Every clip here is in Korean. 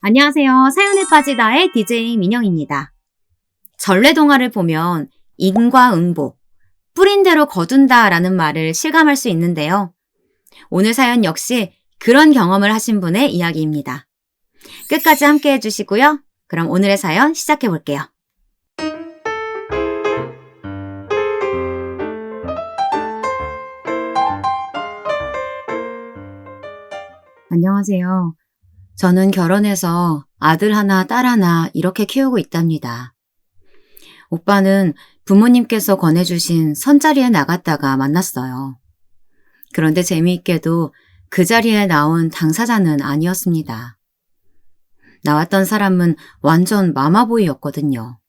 안녕하세요. 사연에 빠지다의 DJ 민영입니다. 전래동화를 보면 인과응보, 뿌린 대로 거둔다 라는 말을 실감할 수 있는데요. 오늘 사연 역시 그런 경험을 하신 분의 이야기입니다. 끝까지 함께 해주시고요. 그럼 오늘의 사연 시작해 볼게요. 안녕하세요. 저는 결혼해서 아들 하나, 딸 하나 이렇게 키우고 있답니다. 오빠는 부모님께서 권해주신 선자리에 나갔다가 만났어요. 그런데 재미있게도 그 자리에 나온 당사자는 아니었습니다. 나왔던 사람은 완전 마마보이였거든요.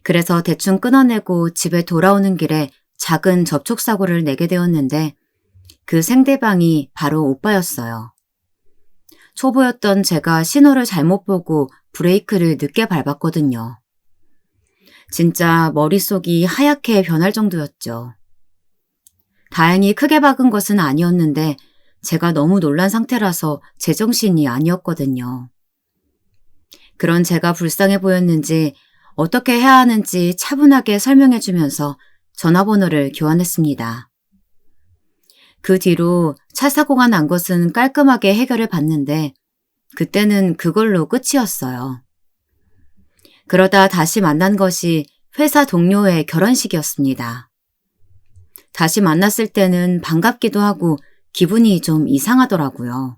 그래서 대충 끊어내고 집에 돌아오는 길에 작은 접촉사고를 내게 되었는데 그 상대방이 바로 오빠였어요. 초보였던 제가 신호를 잘못 보고 브레이크를 늦게 밟았거든요. 진짜 머릿속이 하얗게 변할 정도였죠. 다행히 크게 박은 것은 아니었는데 제가 너무 놀란 상태라서 제정신이 아니었거든요. 그런 제가 불쌍해 보였는지 어떻게 해야 하는지 차분하게 설명해 주면서 전화번호를 교환했습니다. 그 뒤로 차 사고가 난 것은 깔끔하게 해결을 받는데 그때는 그걸로 끝이었어요. 그러다 다시 만난 것이 회사 동료의 결혼식이었습니다. 다시 만났을 때는 반갑기도 하고 기분이 좀 이상하더라고요.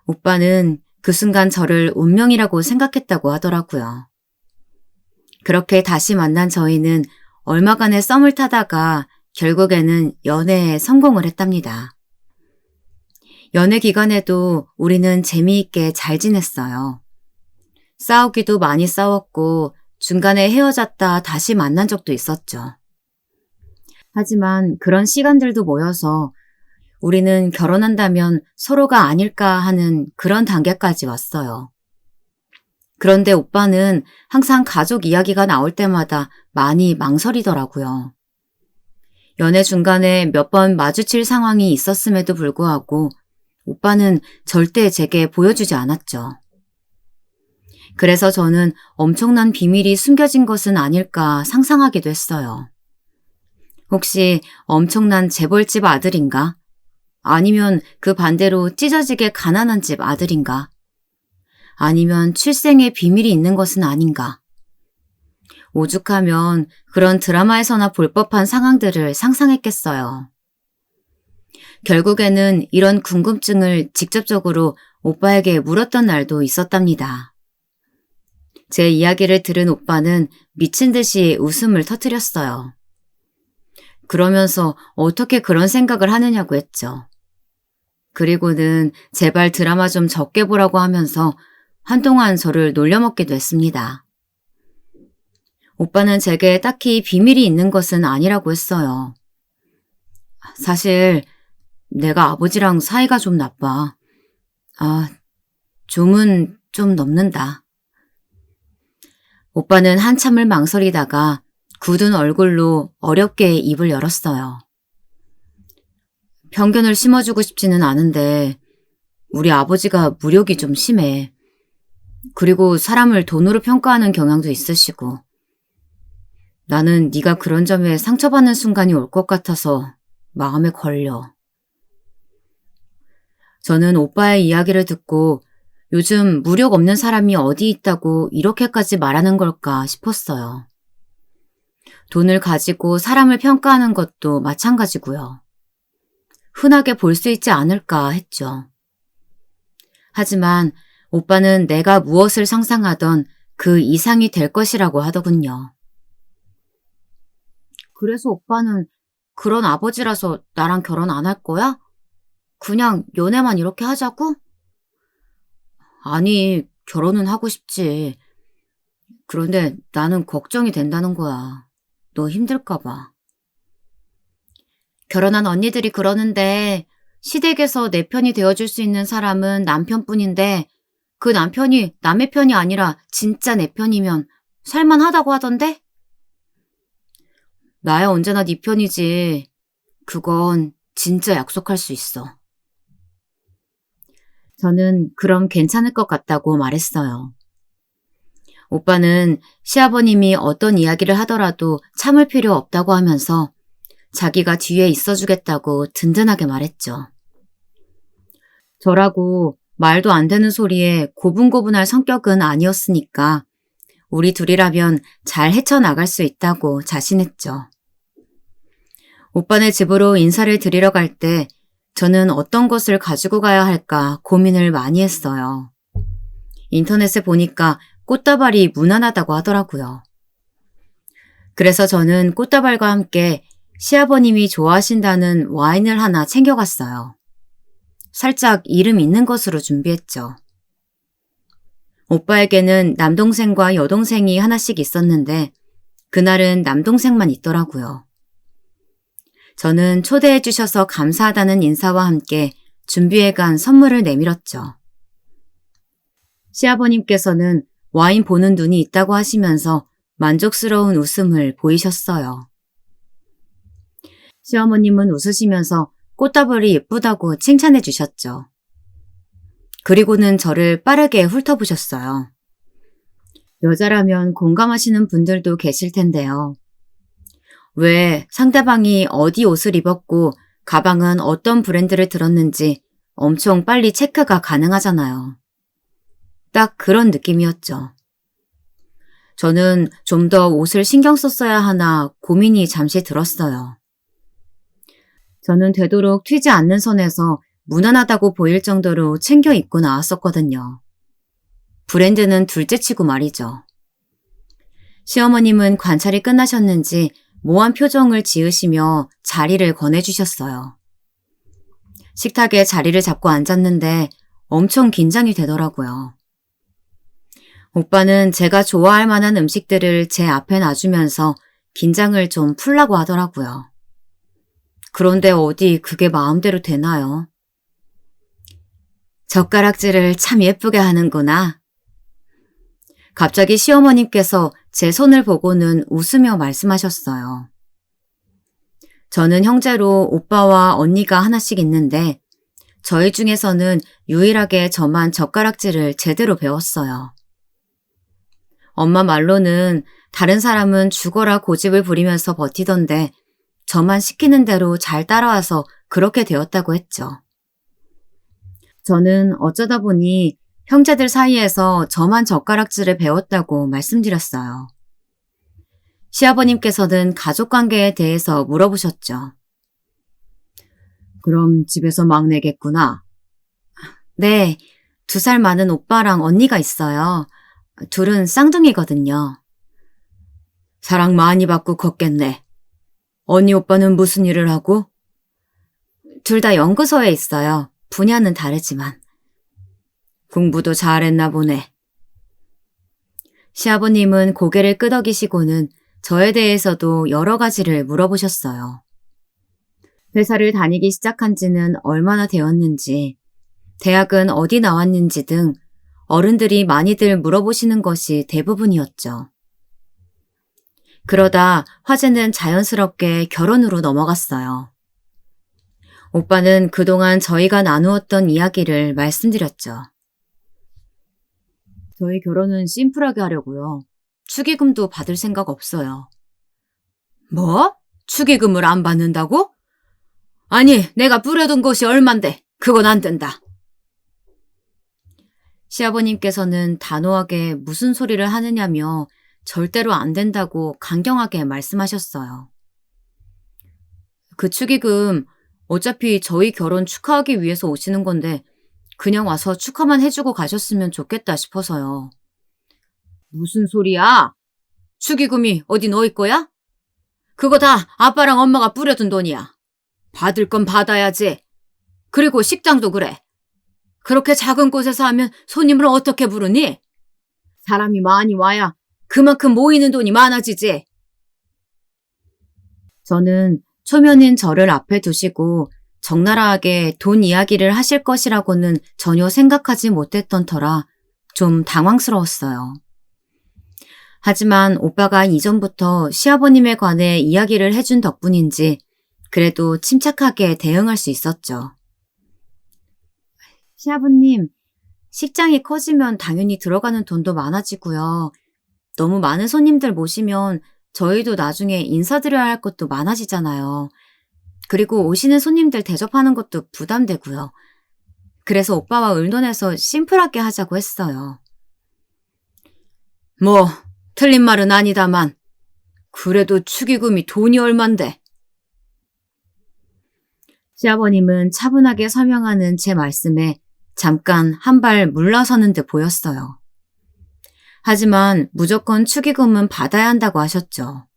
오빠는 그 순간 저를 운명이라고 생각했다고 하더라고요. 그렇게 다시 만난 저희는 얼마간의 썸을 타다가 결국에는 연애에 성공을 했답니다. 연애 기간에도 우리는 재미있게 잘 지냈어요. 싸우기도 많이 싸웠고 중간에 헤어졌다 다시 만난 적도 있었죠. 하지만 그런 시간들도 모여서 우리는 결혼한다면 서로가 아닐까 하는 그런 단계까지 왔어요. 그런데 오빠는 항상 가족 이야기가 나올 때마다 많이 망설이더라고요. 연애 중간에 몇 번 마주칠 상황이 있었음에도 불구하고 오빠는 절대 제게 보여주지 않았죠. 그래서 저는 엄청난 비밀이 숨겨진 것은 아닐까 상상하기도 했어요. 혹시 엄청난 재벌집 아들인가? 아니면 그 반대로 찢어지게 가난한 집 아들인가? 아니면 출생에 비밀이 있는 것은 아닌가? 오죽하면 그런 드라마에서나 볼 법한 상황들을 상상했겠어요. 결국에는 이런 궁금증을 직접적으로 오빠에게 물었던 날도 있었답니다. 제 이야기를 들은 오빠는 미친 듯이 웃음을 터뜨렸어요. 그러면서 어떻게 그런 생각을 하느냐고 했죠. 그리고는 제발 드라마 좀 적게 보라고 하면서 한동안 저를 놀려먹기도 했습니다. 오빠는 제게 딱히 비밀이 있는 것은 아니라고 했어요. 사실 내가 아버지랑 사이가 좀 나빠. 좀은 좀 넘는다. 오빠는 한참을 망설이다가 굳은 얼굴로 어렵게 입을 열었어요. 편견을 심어주고 싶지는 않은데 우리 아버지가 무력이 좀 심해. 그리고 사람을 돈으로 평가하는 경향도 있으시고 나는 네가 그런 점에 상처받는 순간이 올 것 같아서 마음에 걸려. 저는 오빠의 이야기를 듣고 요즘 무력 없는 사람이 어디 있다고 이렇게까지 말하는 걸까 싶었어요. 돈을 가지고 사람을 평가하는 것도 마찬가지고요. 흔하게 볼 수 있지 않을까 했죠. 하지만 오빠는 내가 무엇을 상상하던 그 이상이 될 것이라고 하더군요. 그래서 오빠는 그런 아버지라서 나랑 결혼 안 할 거야? 그냥 연애만 이렇게 하자고? 아니, 결혼은 하고 싶지. 그런데 나는 걱정이 된다는 거야. 너 힘들까 봐. 결혼한 언니들이 그러는데 시댁에서 내 편이 되어줄 수 있는 사람은 남편뿐인데 그 남편이 남의 편이 아니라 진짜 내 편이면 살만하다고 하던데? 나야 언제나 네 편이지. 그건 진짜 약속할 수 있어. 저는 그럼 괜찮을 것 같다고 말했어요. 오빠는 시아버님이 어떤 이야기를 하더라도 참을 필요 없다고 하면서 자기가 뒤에 있어주겠다고 든든하게 말했죠. 저라고 말도 안 되는 소리에 고분고분할 성격은 아니었으니까 우리 둘이라면 잘 헤쳐나갈 수 있다고 자신했죠. 오빠네 집으로 인사를 드리러 갈 때 저는 어떤 것을 가지고 가야 할까 고민을 많이 했어요. 인터넷에 보니까 꽃다발이 무난하다고 하더라고요. 그래서 저는 꽃다발과 함께 시아버님이 좋아하신다는 와인을 하나 챙겨갔어요. 살짝 이름 있는 것으로 준비했죠. 오빠에게는 남동생과 여동생이 하나씩 있었는데 그날은 남동생만 있더라고요. 저는 초대해 주셔서 감사하다는 인사와 함께 준비해간 선물을 내밀었죠. 시아버님께서는 와인 보는 눈이 있다고 하시면서 만족스러운 웃음을 보이셨어요. 시어머님은 웃으시면서 꽃다발이 예쁘다고 칭찬해 주셨죠. 그리고는 저를 빠르게 훑어보셨어요. 여자라면 공감하시는 분들도 계실 텐데요. 왜 상대방이 어디 옷을 입었고 가방은 어떤 브랜드를 들었는지 엄청 빨리 체크가 가능하잖아요. 딱 그런 느낌이었죠. 저는 좀 더 옷을 신경 썼어야 하나 고민이 잠시 들었어요. 저는 되도록 튀지 않는 선에서 무난하다고 보일 정도로 챙겨 입고 나왔었거든요. 브랜드는 둘째치고 말이죠. 시어머님은 관찰이 끝나셨는지 모한 표정을 지으시며 자리를 권해주셨어요. 식탁에 자리를 잡고 앉았는데 엄청 긴장이 되더라고요. 오빠는 제가 좋아할 만한 음식들을 제 앞에 놔주면서 긴장을 좀 풀라고 하더라고요. 그런데 어디 그게 마음대로 되나요? 젓가락질을 참 예쁘게 하는구나. 갑자기 시어머님께서 제 손을 보고는 웃으며 말씀하셨어요. 저는 형제로 오빠와 언니가 하나씩 있는데 저희 중에서는 유일하게 저만 젓가락질을 제대로 배웠어요. 엄마 말로는 다른 사람은 죽어라 고집을 부리면서 버티던데 저만 시키는 대로 잘 따라와서 그렇게 되었다고 했죠. 저는 어쩌다 보니 형제들 사이에서 저만 젓가락질을 배웠다고 말씀드렸어요. 시아버님께서는 가족관계에 대해서 물어보셨죠. 그럼 집에서 막내겠구나. 네, 2살 많은 오빠랑 언니가 있어요. 둘은 쌍둥이거든요. 사랑 많이 받고 컸겠네. 언니 오빠는 무슨 일을 하고? 둘 다 연구소에 있어요. 분야는 다르지만. 공부도 잘했나 보네. 시아버님은 고개를 끄덕이시고는 저에 대해서도 여러 가지를 물어보셨어요. 회사를 다니기 시작한 지는 얼마나 되었는지, 대학은 어디 나왔는지 등 어른들이 많이들 물어보시는 것이 대부분이었죠. 그러다 화제는 자연스럽게 결혼으로 넘어갔어요. 오빠는 그동안 저희가 나누었던 이야기를 말씀드렸죠. 저희 결혼은 심플하게 하려고요. 축의금도 받을 생각 없어요. 뭐? 축의금을 안 받는다고? 아니, 내가 뿌려둔 것이 얼만데 그건 안 된다. 시아버님께서는 단호하게 무슨 소리를 하느냐며 절대로 안 된다고 강경하게 말씀하셨어요. 그 축의금 어차피 저희 결혼 축하하기 위해서 오시는 건데 그냥 와서 축하만 해주고 가셨으면 좋겠다 싶어서요. 무슨 소리야? 축의금이 어디 너희 거야? 그거 다 아빠랑 엄마가 뿌려둔 돈이야. 받을 건 받아야지. 그리고 식장도 그래. 그렇게 작은 곳에서 하면 손님을 어떻게 부르니? 사람이 많이 와야 그만큼 모이는 돈이 많아지지. 저는 초면인 저를 앞에 두시고 적나라하게 돈 이야기를 하실 것이라고는 전혀 생각하지 못했던 터라 좀 당황스러웠어요. 하지만 오빠가 이전부터 시아버님에 관해 이야기를 해준 덕분인지 그래도 침착하게 대응할 수 있었죠. 시아버님, 식장이 커지면 당연히 들어가는 돈도 많아지고요. 너무 많은 손님들 모시면 저희도 나중에 인사드려야 할 것도 많아지잖아요. 그리고 오시는 손님들 대접하는 것도 부담되고요. 그래서 오빠와 의논해서 심플하게 하자고 했어요. 뭐, 틀린 말은 아니다만, 그래도 축의금이 돈이 얼만데. 시아버님은 차분하게 설명하는 제 말씀에 잠깐 한 발 물러서는 듯 보였어요. 하지만 무조건 축의금은 받아야 한다고 하셨죠.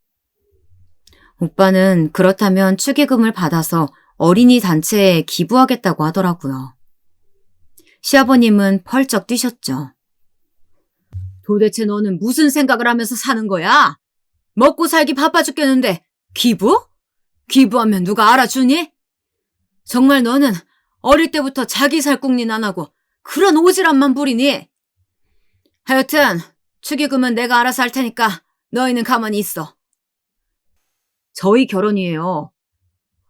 오빠는 그렇다면 축의금을 받아서 어린이 단체에 기부하겠다고 하더라고요. 시아버님은 펄쩍 뛰셨죠. 도대체 너는 무슨 생각을 하면서 사는 거야? 먹고 살기 바빠 죽겠는데 기부? 기부하면 누가 알아주니? 정말 너는 어릴 때부터 자기 살궁리는 안 하고 그런 오지랖만 부리니? 하여튼 축의금은 내가 알아서 할 테니까 너희는 가만히 있어. 저희 결혼이에요.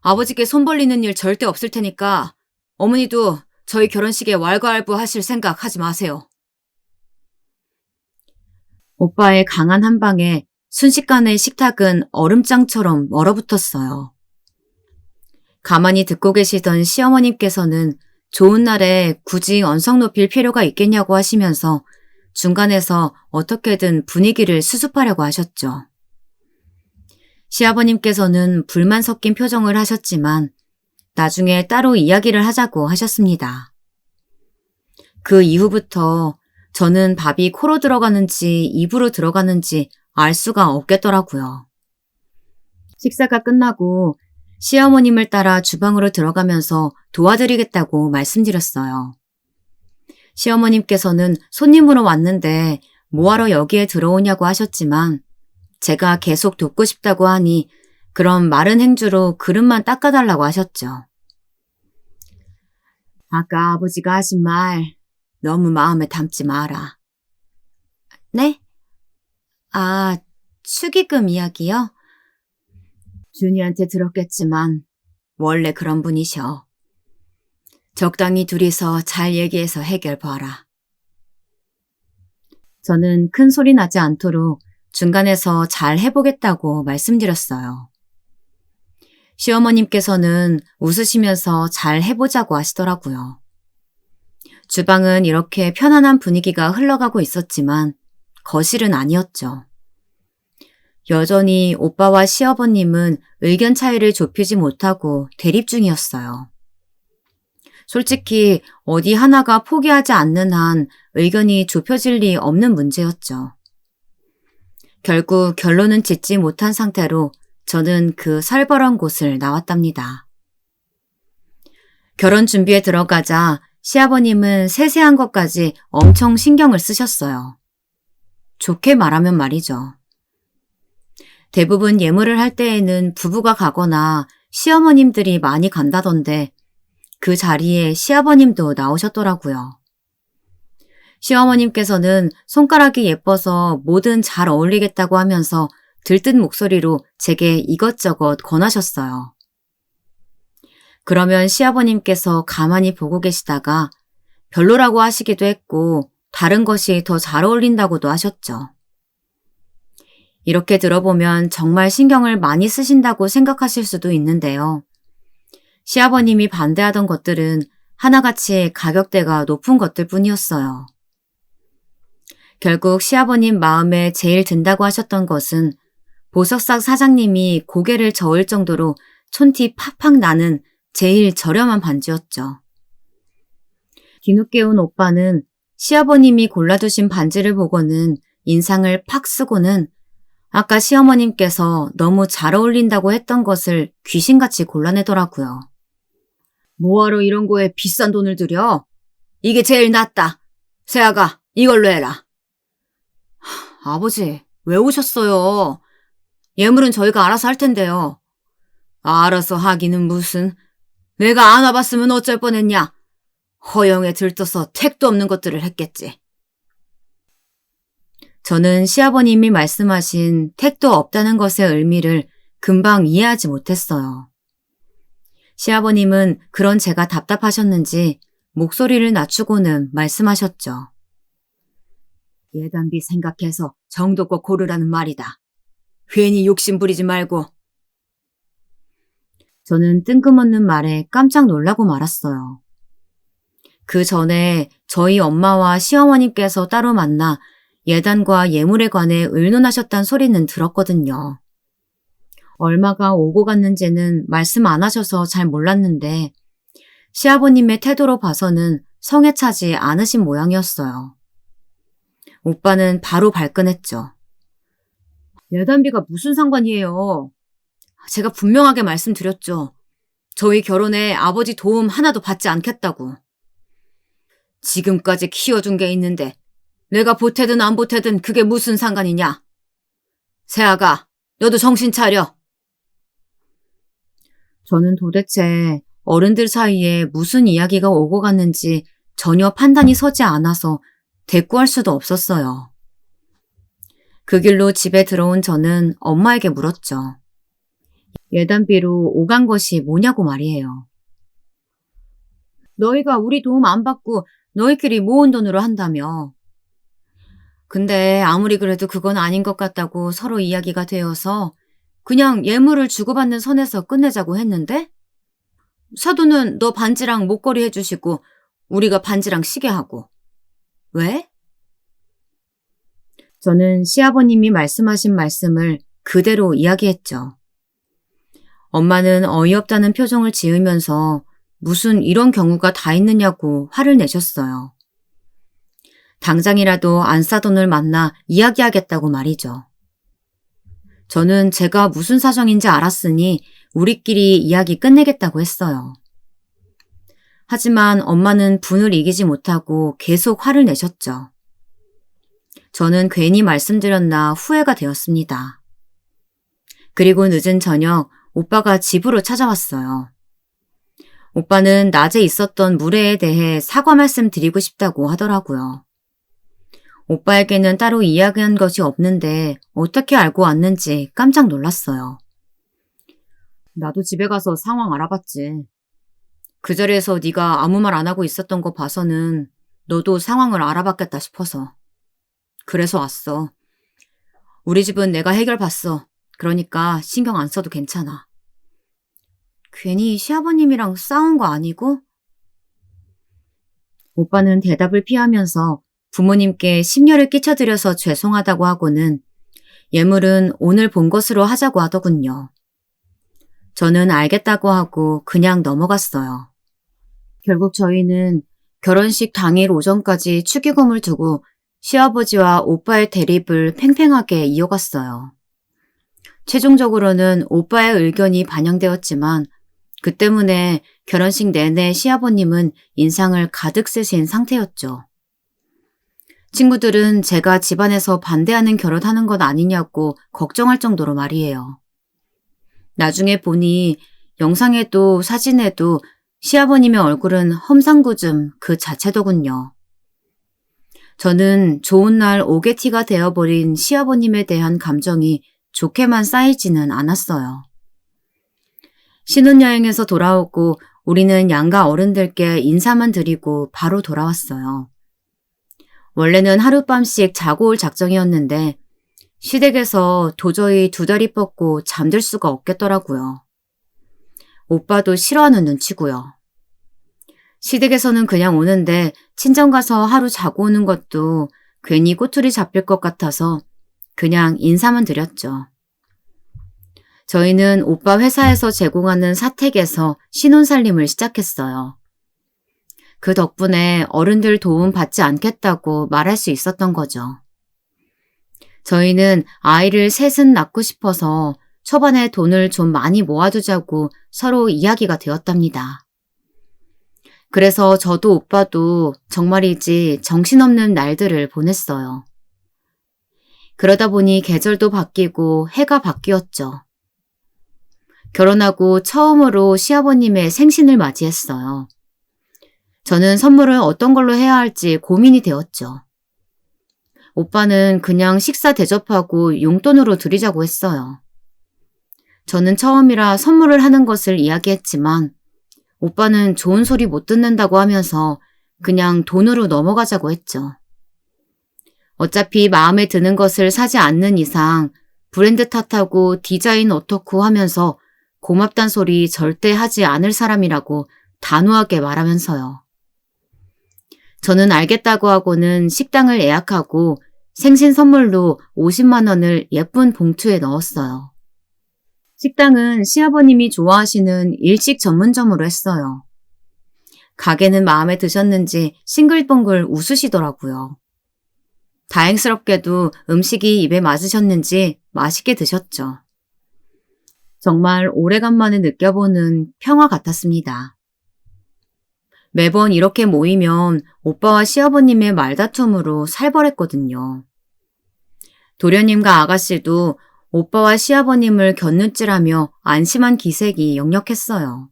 아버지께 손 벌리는 일 절대 없을 테니까 어머니도 저희 결혼식에 왈가왈부하실 생각 하지 마세요. 오빠의 강한 한방에 순식간에 식탁은 얼음장처럼 얼어붙었어요. 가만히 듣고 계시던 시어머님께서는 좋은 날에 굳이 언성 높일 필요가 있겠냐고 하시면서 중간에서 어떻게든 분위기를 수습하려고 하셨죠. 시아버님께서는 불만 섞인 표정을 하셨지만 나중에 따로 이야기를 하자고 하셨습니다. 그 이후부터 저는 밥이 코로 들어가는지 입으로 들어가는지 알 수가 없겠더라고요. 식사가 끝나고 시어머님을 따라 주방으로 들어가면서 도와드리겠다고 말씀드렸어요. 시어머님께서는 손님으로 왔는데 뭐하러 여기에 들어오냐고 하셨지만 제가 계속 돕고 싶다고 하니 그럼 마른 행주로 그릇만 닦아달라고 하셨죠. 아까 아버지가 하신 말 너무 마음에 담지 마라. 네? 아, 축의금 이야기요? 준이한테 들었겠지만 원래 그런 분이셔. 적당히 둘이서 잘 얘기해서 해결 봐라. 저는 큰 소리 나지 않도록 중간에서 잘 해보겠다고 말씀드렸어요. 시어머님께서는 웃으시면서 잘 해보자고 하시더라고요. 주방은 이렇게 편안한 분위기가 흘러가고 있었지만 거실은 아니었죠. 여전히 오빠와 시어머님은 의견 차이를 좁히지 못하고 대립 중이었어요. 솔직히 어디 하나가 포기하지 않는 한 의견이 좁혀질 리 없는 문제였죠. 결국 결론은 짓지 못한 상태로 저는 그 살벌한 곳을 나왔답니다. 결혼 준비에 들어가자 시아버님은 세세한 것까지 엄청 신경을 쓰셨어요. 좋게 말하면 말이죠. 대부분 예물을 할 때에는 부부가 가거나 시어머님들이 많이 간다던데 그 자리에 시아버님도 나오셨더라고요. 시어머님께서는 손가락이 예뻐서 뭐든 잘 어울리겠다고 하면서 들뜬 목소리로 제게 이것저것 권하셨어요. 그러면 시아버님께서 가만히 보고 계시다가 별로라고 하시기도 했고 다른 것이 더 잘 어울린다고도 하셨죠. 이렇게 들어보면 정말 신경을 많이 쓰신다고 생각하실 수도 있는데요. 시아버님이 반대하던 것들은 하나같이 가격대가 높은 것들 뿐이었어요. 결국 시아버님 마음에 제일 든다고 하셨던 것은 보석삭 사장님이 고개를 저을 정도로 촌티 팍팍 나는 제일 저렴한 반지였죠. 뒤늦게 온 오빠는 시아버님이 골라두신 반지를 보고는 인상을 팍 쓰고는 아까 시어머님께서 너무 잘 어울린다고 했던 것을 귀신같이 골라내더라고요. 뭐하러 이런 거에 비싼 돈을 들여? 이게 제일 낫다. 세아가 이걸로 해라. 아버지, 왜 오셨어요? 예물은 저희가 알아서 할 텐데요. 알아서 하기는 무슨. 내가 안 와봤으면 어쩔 뻔했냐. 허영에 들떠서 택도 없는 것들을 했겠지. 저는 시아버님이 말씀하신 택도 없다는 것의 의미를 금방 이해하지 못했어요. 시아버님은 그런 제가 답답하셨는지 목소리를 낮추고는 말씀하셨죠. 예단비 생각해서 정도껏 고르라는 말이다. 괜히 욕심 부리지 말고. 저는 뜬금없는 말에 깜짝 놀라고 말았어요. 그 전에 저희 엄마와 시어머님께서 따로 만나 예단과 예물에 관해 의논하셨단 소리는 들었거든요. 얼마가 오고 갔는지는 말씀 안 하셔서 잘 몰랐는데 시아버님의 태도로 봐서는 성에 차지 않으신 모양이었어요. 오빠는 바로 발끈했죠. 예단비가 무슨 상관이에요. 제가 분명하게 말씀드렸죠. 저희 결혼에 아버지 도움 하나도 받지 않겠다고. 지금까지 키워준 게 있는데 내가 보태든 안 보태든 그게 무슨 상관이냐. 세아가, 너도 정신 차려. 저는 도대체 어른들 사이에 무슨 이야기가 오고 갔는지 전혀 판단이 서지 않아서 대꾸할 수도 없었어요. 그 길로 집에 들어온 저는 엄마에게 물었죠. 예단비로 오간 것이 뭐냐고 말이에요. 너희가 우리 도움 안 받고 너희끼리 모은 돈으로 한다며. 근데 아무리 그래도 그건 아닌 것 같다고 서로 이야기가 되어서 그냥 예물을 주고받는 선에서 끝내자고 했는데 사돈은 너 반지랑 목걸이 해주시고 우리가 반지랑 시계하고. 왜? 저는 시아버님이 말씀하신 말씀을 그대로 이야기했죠. 엄마는 어이없다는 표정을 지으면서 무슨 이런 경우가 다 있느냐고 화를 내셨어요. 당장이라도 안사돈을 만나 이야기하겠다고 말이죠. 저는 제가 무슨 사정인지 알았으니 우리끼리 이야기 끝내겠다고 했어요. 하지만 엄마는 분을 이기지 못하고 계속 화를 내셨죠. 저는 괜히 말씀드렸나 후회가 되었습니다. 그리고 늦은 저녁 오빠가 집으로 찾아왔어요. 오빠는 낮에 있었던 무례에 대해 사과 말씀 드리고 싶다고 하더라고요. 오빠에게는 따로 이야기한 것이 없는데 어떻게 알고 왔는지 깜짝 놀랐어요. 나도 집에 가서 상황 알아봤지. 그 자리에서 네가 아무 말 안 하고 있었던 거 봐서는 너도 상황을 알아봤겠다 싶어서. 그래서 왔어. 우리 집은 내가 해결봤어. 그러니까 신경 안 써도 괜찮아. 괜히 시아버님이랑 싸운 거 아니고? 오빠는 대답을 피하면서 부모님께 심려를 끼쳐드려서 죄송하다고 하고는 예물은 오늘 본 것으로 하자고 하더군요. 저는 알겠다고 하고 그냥 넘어갔어요. 결국 저희는 결혼식 당일 오전까지 축의금을 두고 시아버지와 오빠의 대립을 팽팽하게 이어갔어요. 최종적으로는 오빠의 의견이 반영되었지만 그 때문에 결혼식 내내 시아버님은 인상을 가득 쓰신 상태였죠. 친구들은 제가 집안에서 반대하는 결혼하는 것 아니냐고 걱정할 정도로 말이에요. 나중에 보니 영상에도 사진에도 시아버님의 얼굴은 험상궂음 그 자체더군요. 저는 좋은 날 오게티가 되어버린 시아버님에 대한 감정이 좋게만 쌓이지는 않았어요. 신혼여행에서 돌아오고 우리는 양가 어른들께 인사만 드리고 바로 돌아왔어요. 원래는 하룻밤씩 자고 올 작정이었는데 시댁에서 도저히 두 다리 뻗고 잠들 수가 없겠더라고요. 오빠도 싫어하는 눈치고요. 시댁에서는 그냥 오는데 친정 가서 하루 자고 오는 것도 괜히 꼬투리 잡힐 것 같아서 그냥 인사만 드렸죠. 저희는 오빠 회사에서 제공하는 사택에서 신혼살림을 시작했어요. 그 덕분에 어른들 도움 받지 않겠다고 말할 수 있었던 거죠. 저희는 아이를 셋은 낳고 싶어서 초반에 돈을 좀 많이 모아두자고 서로 이야기가 되었답니다. 그래서 저도 오빠도 정말이지 정신없는 날들을 보냈어요. 그러다 보니 계절도 바뀌고 해가 바뀌었죠. 결혼하고 처음으로 시아버님의 생신을 맞이했어요. 저는 선물을 어떤 걸로 해야 할지 고민이 되었죠. 오빠는 그냥 식사 대접하고 용돈으로 드리자고 했어요. 저는 처음이라 선물을 하는 것을 이야기했지만 오빠는 좋은 소리 못 듣는다고 하면서 그냥 돈으로 넘어가자고 했죠. 어차피 마음에 드는 것을 사지 않는 이상 브랜드 탓하고 디자인 어떻고 하면서 고맙단 소리 절대 하지 않을 사람이라고 단호하게 말하면서요. 저는 알겠다고 하고는 식당을 예약하고 생신 선물로 50만 원을 예쁜 봉투에 넣었어요. 식당은 시아버님이 좋아하시는 일식 전문점으로 했어요. 가게는 마음에 드셨는지 싱글벙글 웃으시더라고요. 다행스럽게도 음식이 입에 맞으셨는지 맛있게 드셨죠. 정말 오래간만에 느껴보는 평화 같았습니다. 매번 이렇게 모이면 오빠와 시아버님의 말다툼으로 살벌했거든요. 도련님과 아가씨도 오빠와 시아버님을 곁눈질하며 안심한 기색이 역력했어요.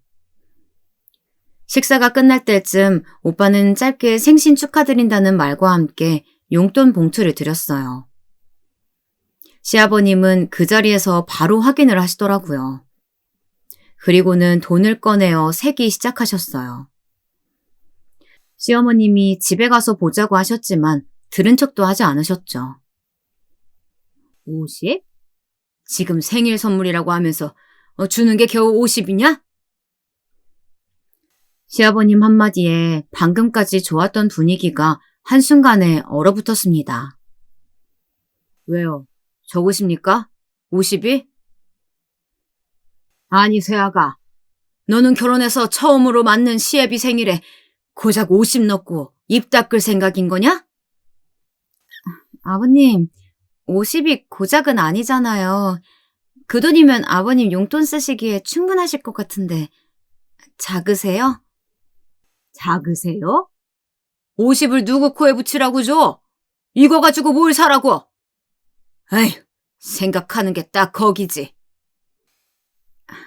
식사가 끝날 때쯤 오빠는 짧게 생신 축하드린다는 말과 함께 용돈 봉투를 드렸어요. 시아버님은 그 자리에서 바로 확인을 하시더라고요. 그리고는 돈을 꺼내어 세기 시작하셨어요. 시어머님이 집에 가서 보자고 하셨지만 들은 척도 하지 않으셨죠. 50? 지금 생일 선물이라고 하면서 주는 게 겨우 50이냐? 시아버님 한마디에 방금까지 좋았던 분위기가 한순간에 얼어붙었습니다. 왜요? 적으십니까? 50이? 아니, 세아가. 너는 결혼해서 처음으로 맞는 시애비 생일에 고작 50 넣고 입 닦을 생각인 거냐? 아버님, 50이 고작은 아니잖아요. 그 돈이면 아버님 용돈 쓰시기에 충분하실 것 같은데 작으세요? 작으세요? 50을 누구 코에 붙이라고 줘? 이거 가지고 뭘 사라고? 에휴, 생각하는 게 딱 거기지.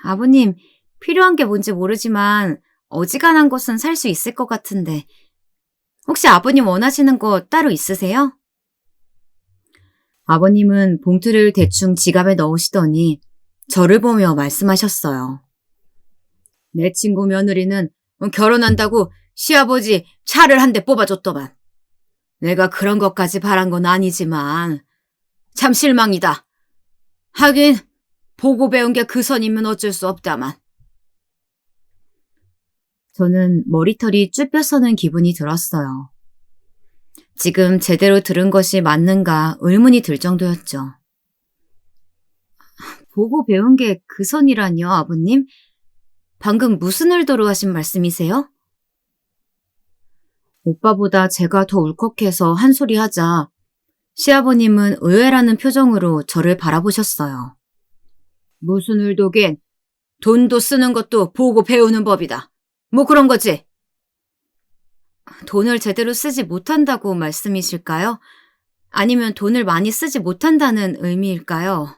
아버님, 필요한 게 뭔지 모르지만 어지간한 것은 살 수 있을 것 같은데 혹시 아버님 원하시는 거 따로 있으세요? 아버님은 봉투를 대충 지갑에 넣으시더니 저를 보며 말씀하셨어요. 내 친구 며느리는 결혼한다고 시아버지 차를 한 대 뽑아줬더만. 내가 그런 것까지 바란 건 아니지만 참 실망이다. 하긴 보고 배운 게 그 선이면 어쩔 수 없다만. 저는 머리털이 쭈뼛 서는 기분이 들었어요. 지금 제대로 들은 것이 맞는가 의문이 들 정도였죠. 보고 배운 게 그 선이라뇨, 아버님? 방금 무슨 의도로 하신 말씀이세요? 오빠보다 제가 더 울컥해서 한 소리 하자 시아버님은 의외라는 표정으로 저를 바라보셨어요. 무슨 의도긴? 돈도 쓰는 것도 보고 배우는 법이다. 뭐 그런 거지? 돈을 제대로 쓰지 못한다고 말씀이실까요? 아니면 돈을 많이 쓰지 못한다는 의미일까요?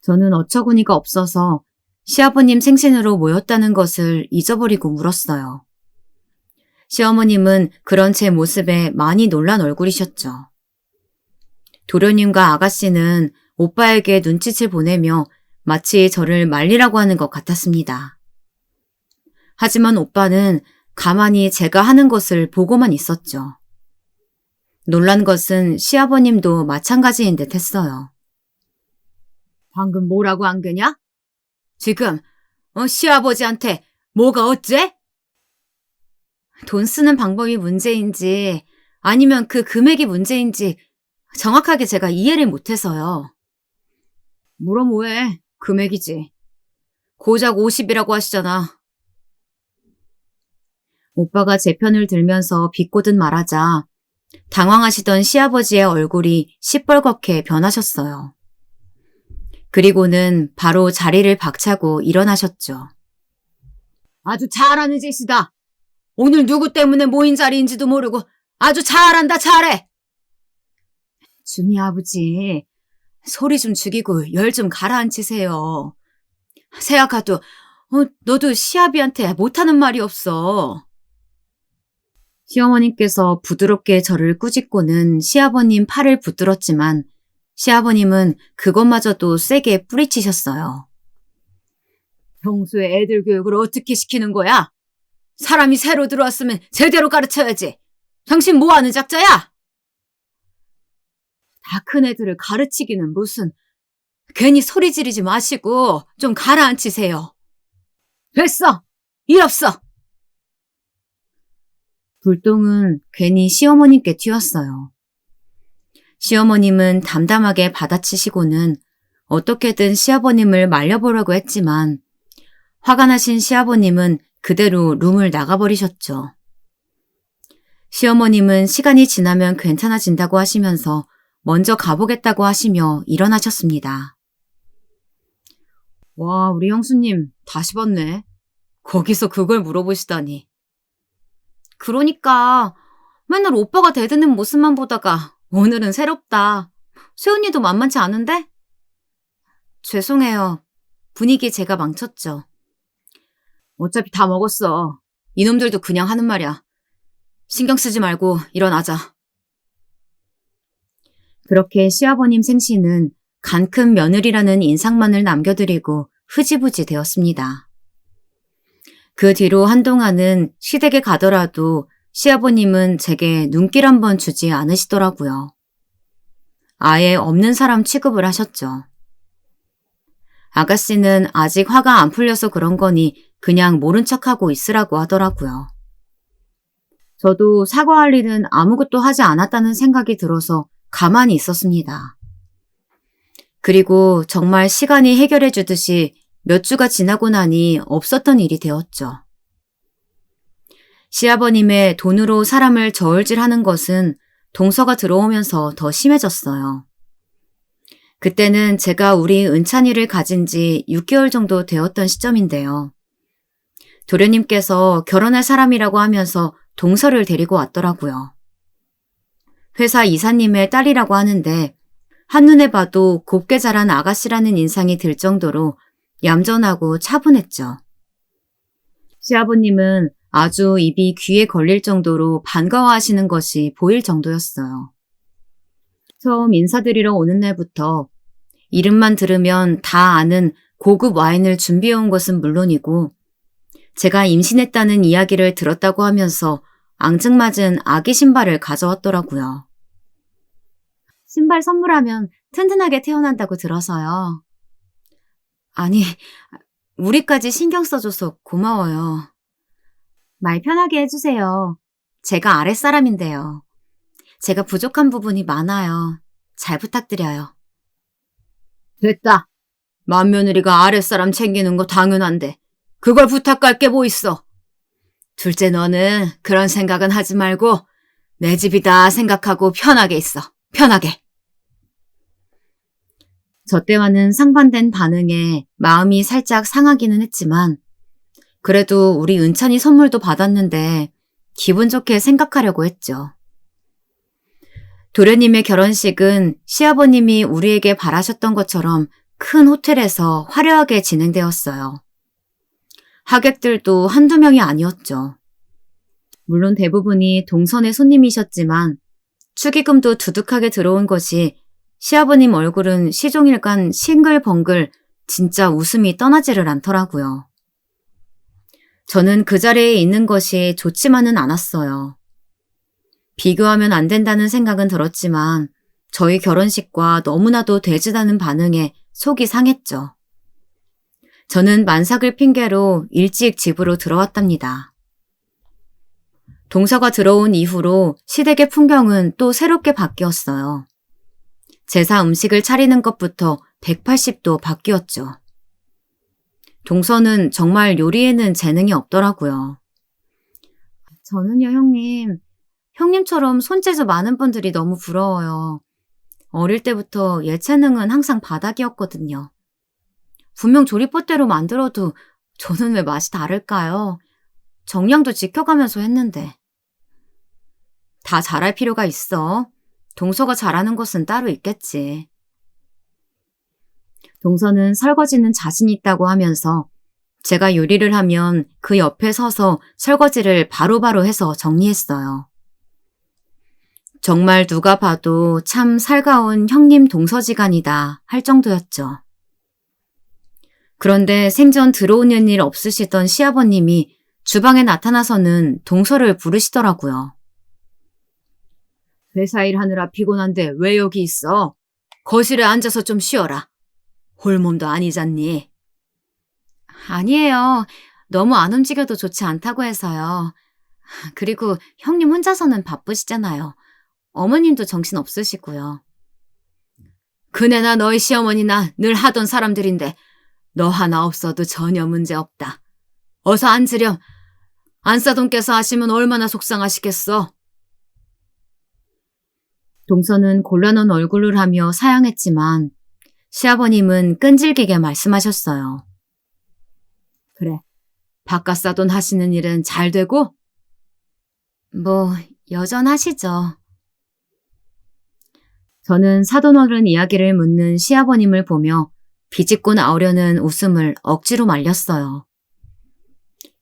저는 어처구니가 없어서 시아버님 생신으로 모였다는 것을 잊어버리고 물었어요. 시어머님은 그런 제 모습에 많이 놀란 얼굴이셨죠. 도련님과 아가씨는 오빠에게 눈짓을 보내며 마치 저를 말리라고 하는 것 같았습니다. 하지만 오빠는 가만히 제가 하는 것을 보고만 있었죠. 놀란 것은 시아버님도 마찬가지인 듯 했어요. 방금 뭐라고 한 거냐? 지금 시아버지한테 뭐가 어째? 돈 쓰는 방법이 문제인지 아니면 그 금액이 문제인지 정확하게 제가 이해를 못해서요. 물어 뭐해? 금액이지. 고작 50이라고 하시잖아. 오빠가 제 편을 들면서 비꼬듯 말하자 당황하시던 시아버지의 얼굴이 시뻘겋게 변하셨어요. 그리고는 바로 자리를 박차고 일어나셨죠. 아주 잘하는 짓이다. 오늘 누구 때문에 모인 자리인지도 모르고 아주 잘한다, 잘해. 준이 아버지, 소리 좀 죽이고 열 좀 가라앉히세요. 세아가도 너도 시아비한테 못하는 말이 없어. 시어머님께서 부드럽게 저를 꾸짖고는 시아버님 팔을 붙들었지만 시아버님은 그것마저도 세게 뿌리치셨어요. 평소에 애들 교육을 어떻게 시키는 거야? 사람이 새로 들어왔으면 제대로 가르쳐야지. 당신 뭐 하는 작자야? 다 큰 애들을 가르치기는 무슨. 괜히 소리 지르지 마시고 좀 가라앉히세요. 됐어! 일 없어! 불똥은 괜히 시어머님께 튀었어요. 시어머님은 담담하게 받아치시고는 어떻게든 시아버님을 말려보려고 했지만 화가 나신 시아버님은 그대로 룸을 나가버리셨죠. 시어머님은 시간이 지나면 괜찮아진다고 하시면서 먼저 가보겠다고 하시며 일어나셨습니다. 와, 우리 형수님 다시 봤네. 거기서 그걸 물어보시다니. 그러니까 맨날 오빠가 대드는 모습만 보다가 오늘은 새롭다. 세훈이도 만만치 않은데? 죄송해요. 분위기 제가 망쳤죠. 어차피 다 먹었어. 이놈들도 그냥 하는 말이야. 신경 쓰지 말고 일어나자. 그렇게 시아버님 생신은 간큰 며느리라는 인상만을 남겨드리고 흐지부지 되었습니다. 그 뒤로 한동안은 시댁에 가더라도 시아버님은 제게 눈길 한번 주지 않으시더라고요. 아예 없는 사람 취급을 하셨죠. 아가씨는 아직 화가 안 풀려서 그런 거니 그냥 모른 척하고 있으라고 하더라고요. 저도 사과할 일은 아무것도 하지 않았다는 생각이 들어서 가만히 있었습니다. 그리고 정말 시간이 해결해 주듯이 몇 주가 지나고 나니 없었던 일이 되었죠. 시아버님의 돈으로 사람을 저울질하는 것은 동서가 들어오면서 더 심해졌어요. 그때는 제가 우리 은찬이를 가진 지 6개월 정도 되었던 시점인데요. 도련님께서 결혼할 사람이라고 하면서 동서를 데리고 왔더라고요. 회사 이사님의 딸이라고 하는데 한눈에 봐도 곱게 자란 아가씨라는 인상이 들 정도로 얌전하고 차분했죠. 시아버님은 아주 입이 귀에 걸릴 정도로 반가워하시는 것이 보일 정도였어요. 처음 인사드리러 오는 날부터 이름만 들으면 다 아는 고급 와인을 준비해온 것은 물론이고 제가 임신했다는 이야기를 들었다고 하면서 앙증맞은 아기 신발을 가져왔더라고요. 신발 선물하면 튼튼하게 태어난다고 들어서요. 아니, 우리까지 신경 써줘서 고마워요. 말 편하게 해주세요. 제가 아랫사람인데요. 제가 부족한 부분이 많아요. 잘 부탁드려요. 됐다. 맏며느리가 아랫사람 챙기는 거 당연한데 그걸 부탁할 게 뭐 있어. 둘째 너는 그런 생각은 하지 말고 내 집이다 생각하고 편하게 있어. 편하게. 저 때와는 상반된 반응에 마음이 살짝 상하기는 했지만 그래도 우리 은찬이 선물도 받았는데 기분 좋게 생각하려고 했죠. 도련님의 결혼식은 시아버님이 우리에게 바라셨던 것처럼 큰 호텔에서 화려하게 진행되었어요. 하객들도 한두 명이 아니었죠. 물론 대부분이 동선의 손님이셨지만 축의금도 두둑하게 들어온 것이 시아버님 얼굴은 시종일관 싱글벙글 진짜 웃음이 떠나지를 않더라고요. 저는 그 자리에 있는 것이 좋지만은 않았어요. 비교하면 안 된다는 생각은 들었지만 저희 결혼식과 너무나도 되지 않은 반응에 속이 상했죠. 저는 만삭을 핑계로 일찍 집으로 들어왔답니다. 동서가 들어온 이후로 시댁의 풍경은 또 새롭게 바뀌었어요. 제사 음식을 차리는 것부터 180도 바뀌었죠. 동서는 정말 요리에는 재능이 없더라고요. 저는요, 형님. 형님처럼 손재주 많은 분들이 너무 부러워요. 어릴 때부터 예체능은 항상 바닥이었거든요. 분명 조리법대로 만들어도 저는 왜 맛이 다를까요? 정량도 지켜가면서 했는데. 다 잘할 필요가 있어. 동서가 잘하는 것은 따로 있겠지. 동서는 설거지는 자신 있다고 하면서 제가 요리를 하면 그 옆에 서서 설거지를 바로바로 해서 정리했어요. 정말 누가 봐도 참 살가운 형님 동서지간이다 할 정도였죠. 그런데 생전 들어오는 일 없으시던 시아버님이 주방에 나타나서는 동서를 부르시더라고요. 회사 일하느라 피곤한데 왜 여기 있어? 거실에 앉아서 좀 쉬어라. 홀몸도 아니잖니. 아니에요. 너무 안 움직여도 좋지 않다고 해서요. 그리고 형님 혼자서는 바쁘시잖아요. 어머님도 정신 없으시고요. 그네나 너희 시어머니나 늘 하던 사람들인데 너 하나 없어도 전혀 문제 없다. 어서 앉으렴. 안사돈께서 하시면 얼마나 속상하시겠어. 동서는 곤란한 얼굴을 하며 사양했지만 시아버님은 끈질기게 말씀하셨어요. 그래, 바깥사돈 하시는 일은 잘 되고? 뭐 여전하시죠. 저는 사돈어른 이야기를 묻는 시아버님을 보며 비집고 나오려는 웃음을 억지로 말렸어요.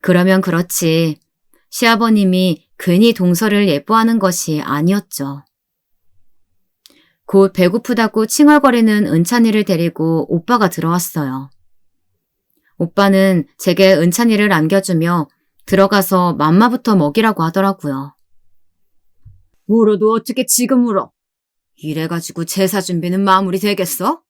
그러면 그렇지. 시아버님이 괜히 동서를 예뻐하는 것이 아니었죠. 곧 배고프다고 칭얼거리는 은찬이를 데리고 오빠가 들어왔어요. 오빠는 제게 은찬이를 안겨주며 들어가서 맘마부터 먹이라고 하더라고요. 울어도 어떻게 지금 울어? 이래가지고 제사 준비는 마무리 되겠어?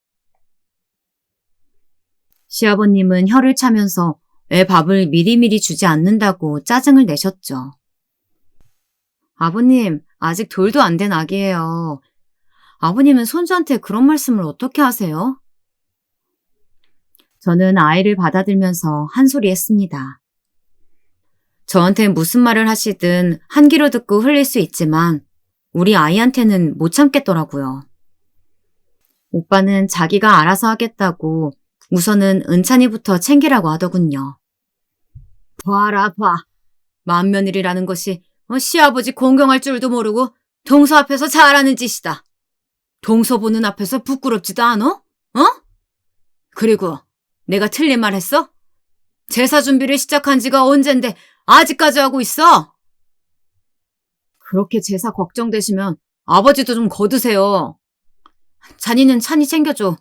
시아버님은 혀를 차면서 애 밥을 미리미리 주지 않는다고 짜증을 내셨죠. 아버님, 아직 돌도 안 된 아기예요. 아버님은 손주한테 그런 말씀을 어떻게 하세요? 저는 아이를 받아들면서 한 소리 했습니다. 저한테 무슨 말을 하시든 한 귀로 듣고 흘릴 수 있지만 우리 아이한테는 못 참겠더라고요. 오빠는 자기가 알아서 하겠다고 우선은 은찬이부터 챙기라고 하더군요. 봐라 봐. 맏며느리라는 것이 시아버지 공경할 줄도 모르고 동서 앞에서 잘하는 짓이다. 동서 보는 앞에서 부끄럽지도 않어? 어? 그리고 내가 틀린 말 했어? 제사 준비를 시작한 지가 언젠데 아직까지 하고 있어? 그렇게 제사 걱정되시면 아버지도 좀 거두세요. 찬이는 찬이 챙겨줘.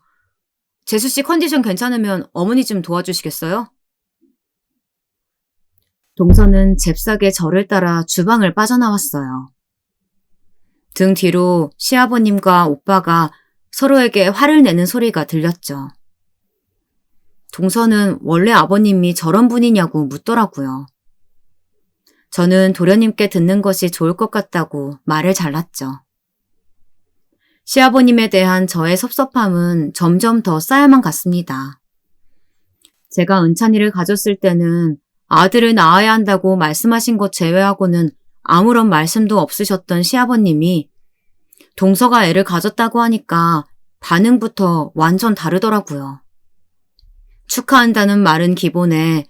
재수씨 컨디션 괜찮으면 어머니 좀 도와주시겠어요? 동서는 잽싸게 저를 따라 주방을 빠져나왔어요. 등 뒤로 시아버님과 오빠가 서로에게 화를 내는 소리가 들렸죠. 동서는 원래 아버님이 저런 분이냐고 묻더라고요. 저는 도련님께 듣는 것이 좋을 것 같다고 말을 잘랐죠. 시아버님에 대한 저의 섭섭함은 점점 더 쌓여만 갔습니다. 제가 은찬이를 가졌을 때는 아들을 낳아야 한다고 말씀하신 것 제외하고는 아무런 말씀도 없으셨던 시아버님이 동서가 애를 가졌다고 하니까 반응부터 완전 다르더라고요. 축하한다는 말은 기본에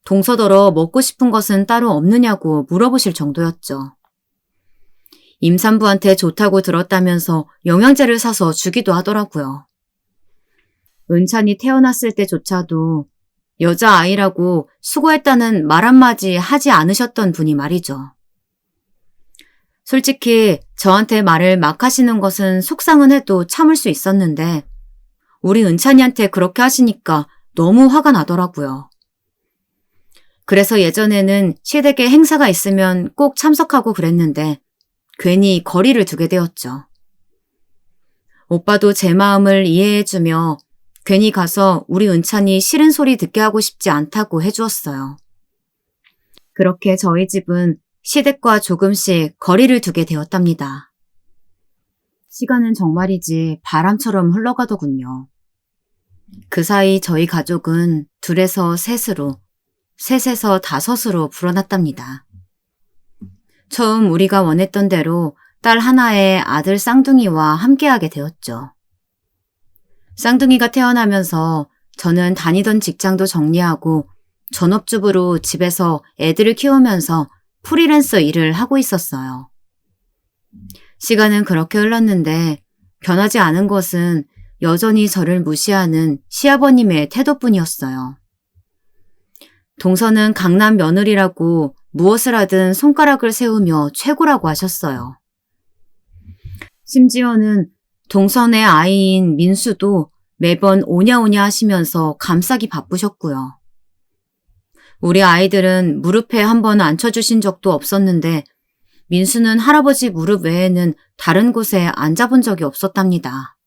동서더러 먹고 싶은 것은 따로 없느냐고 물어보실 정도였죠. 임산부한테 좋다고 들었다면서 영양제를 사서 주기도 하더라고요. 은찬이 태어났을 때조차도 여자아이라고 수고했다는 말 한마디 하지 않으셨던 분이 말이죠. 솔직히 저한테 말을 막 하시는 것은 속상은 해도 참을 수 있었는데 우리 은찬이한테 그렇게 하시니까 너무 화가 나더라고요. 그래서 예전에는 시댁에 행사가 있으면 꼭 참석하고 그랬는데 괜히 거리를 두게 되었죠. 오빠도 제 마음을 이해해주며 괜히 가서 우리 은찬이 싫은 소리 듣게 하고 싶지 않다고 해주었어요. 그렇게 저희 집은 시댁과 조금씩 거리를 두게 되었답니다. 시간은 정말이지 바람처럼 흘러가더군요. 그 사이 저희 가족은 둘에서 셋으로, 셋에서 다섯으로 불어났답니다. 처음 우리가 원했던 대로 딸 하나의 아들 쌍둥이와 함께하게 되었죠. 쌍둥이가 태어나면서 저는 다니던 직장도 정리하고 전업주부로 집에서 애들을 키우면서 프리랜서 일을 하고 있었어요. 시간은 그렇게 흘렀는데 변하지 않은 것은 여전히 저를 무시하는 시아버님의 태도뿐이었어요. 동서는 강남 며느리라고 무엇을 하든 손가락을 세우며 최고라고 하셨어요. 심지어는 동선의 아이인 민수도 매번 오냐오냐 하시면서 감싸기 바쁘셨고요. 우리 아이들은 무릎에 한 번 앉혀주신 적도 없었는데 민수는 할아버지 무릎 외에는 다른 곳에 앉아본 적이 없었답니다.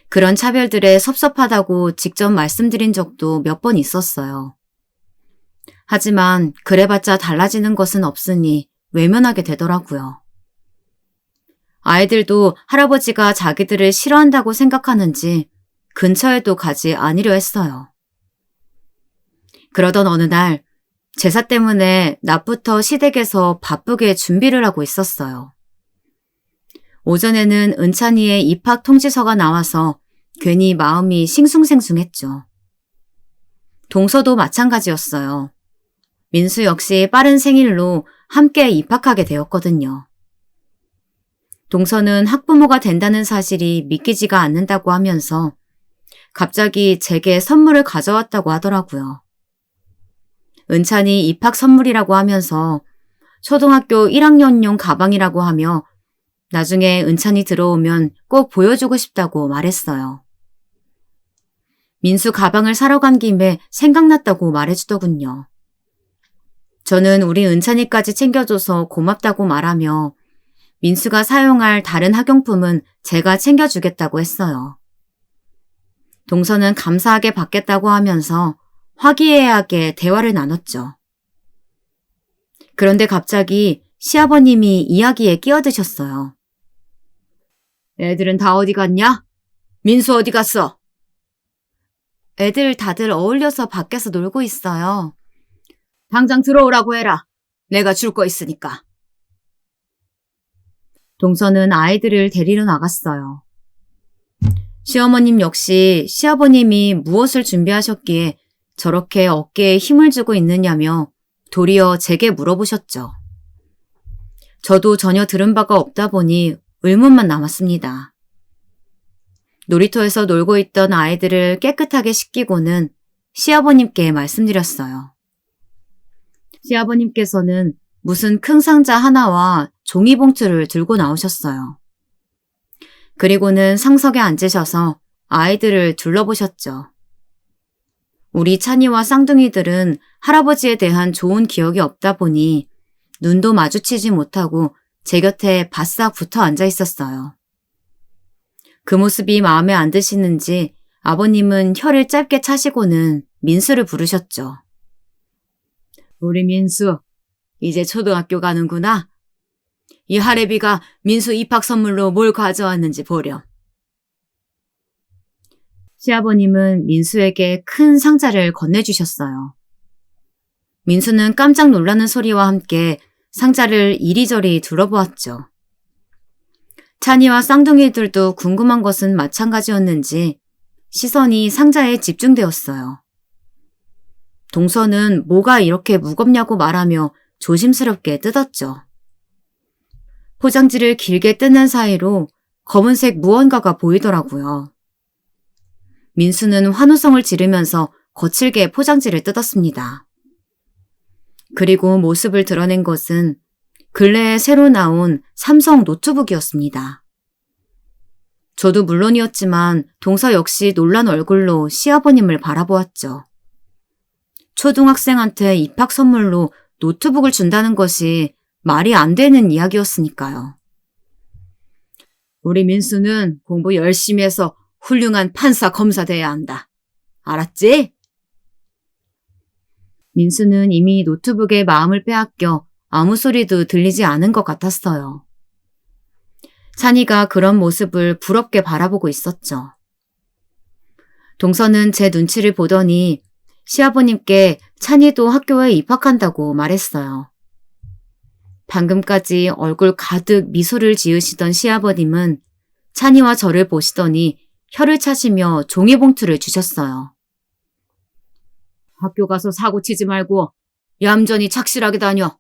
그런 차별들에 섭섭하다고 직접 말씀드린 적도 몇 번 있었어요. 하지만 그래봤자 달라지는 것은 없으니 외면하게 되더라고요. 아이들도 할아버지가 자기들을 싫어한다고 생각하는지 근처에도 가지 않으려 했어요. 그러던 어느 날 제사 때문에 낮부터 시댁에서 바쁘게 준비를 하고 있었어요. 오전에는 은찬이의 입학 통지서가 나와서 괜히 마음이 싱숭생숭했죠. 동서도 마찬가지였어요. 민수 역시 빠른 생일로 함께 입학하게 되었거든요. 동서는 학부모가 된다는 사실이 믿기지가 않는다고 하면서 갑자기 제게 선물을 가져왔다고 하더라고요. 은찬이 입학 선물이라고 하면서 초등학교 1학년용 가방이라고 하며 나중에 은찬이 들어오면 꼭 보여주고 싶다고 말했어요. 민수 가방을 사러 간 김에 생각났다고 말해주더군요. 저는 우리 은찬이까지 챙겨줘서 고맙다고 말하며 민수가 사용할 다른 학용품은 제가 챙겨주겠다고 했어요. 동서는 감사하게 받겠다고 하면서 화기애애하게 대화를 나눴죠. 그런데 갑자기 시아버님이 이야기에 끼어드셨어요. 애들은 다 어디 갔냐? 민수 어디 갔어? 애들 다들 어울려서 밖에서 놀고 있어요. 당장 들어오라고 해라. 내가 줄 거 있으니까. 동서는 아이들을 데리러 나갔어요. 시어머님 역시 시아버님이 무엇을 준비하셨기에 저렇게 어깨에 힘을 주고 있느냐며 도리어 제게 물어보셨죠. 저도 전혀 들은 바가 없다 보니 의문만 남았습니다. 놀이터에서 놀고 있던 아이들을 깨끗하게 씻기고는 시아버님께 말씀드렸어요. 시아버님께서는 무슨 큰 상자 하나와 종이봉투를 들고 나오셨어요. 그리고는 상석에 앉으셔서 아이들을 둘러보셨죠. 우리 찬이와 쌍둥이들은 할아버지에 대한 좋은 기억이 없다 보니 눈도 마주치지 못하고 제 곁에 바싹 붙어 앉아 있었어요. 그 모습이 마음에 안 드시는지 아버님은 혀를 짧게 차시고는 민수를 부르셨죠. 우리 민수, 이제 초등학교 가는구나. 이 할애비가 민수 입학 선물로 뭘 가져왔는지 보렴. 시아버님은 민수에게 큰 상자를 건네주셨어요. 민수는 깜짝 놀라는 소리와 함께 상자를 이리저리 둘러보았죠. 찬이와 쌍둥이들도 궁금한 것은 마찬가지였는지 시선이 상자에 집중되었어요. 동서는 뭐가 이렇게 무겁냐고 말하며 조심스럽게 뜯었죠. 포장지를 길게 뜯는 사이로 검은색 무언가가 보이더라고요. 민수는 환호성을 지르면서 거칠게 포장지를 뜯었습니다. 그리고 모습을 드러낸 것은 근래에 새로 나온 삼성 노트북이었습니다. 저도 물론이었지만 동서 역시 놀란 얼굴로 시아버님을 바라보았죠. 초등학생한테 입학 선물로 노트북을 준다는 것이 말이 안 되는 이야기였으니까요. 우리 민수는 공부 열심히 해서 훌륭한 판사 검사 돼야 한다. 알았지? 민수는 이미 노트북에 마음을 빼앗겨 아무 소리도 들리지 않은 것 같았어요. 찬이가 그런 모습을 부럽게 바라보고 있었죠. 동서는 제 눈치를 보더니 시아버님께 찬이도 학교에 입학한다고 말했어요. 방금까지 얼굴 가득 미소를 지으시던 시아버님은 찬이와 저를 보시더니 혀를 차시며 종이봉투를 주셨어요. 학교 가서 사고 치지 말고 얌전히 착실하게 다녀.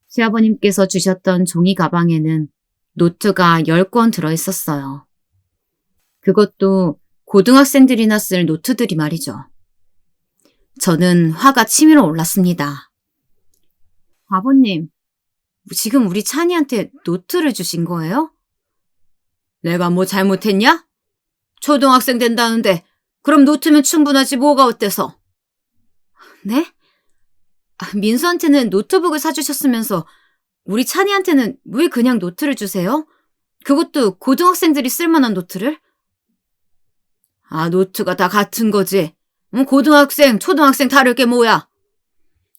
시아버님께서 주셨던 종이 가방에는 노트가 10권 들어있었어요. 그것도 고등학생들이나 쓸 노트들이 말이죠. 저는 화가 치밀어 올랐습니다. 아버님, 지금 우리 찬이한테 노트를 주신 거예요? 내가 뭐 잘못했냐? 초등학생 된다는데 그럼 노트면 충분하지 뭐가 어때서? 네? 민수한테는 노트북을 사주셨으면서 우리 찬이한테는 왜 그냥 노트를 주세요? 그것도 고등학생들이 쓸만한 노트를? 노트가 다 같은 거지. 고등학생, 초등학생 다를 게 뭐야.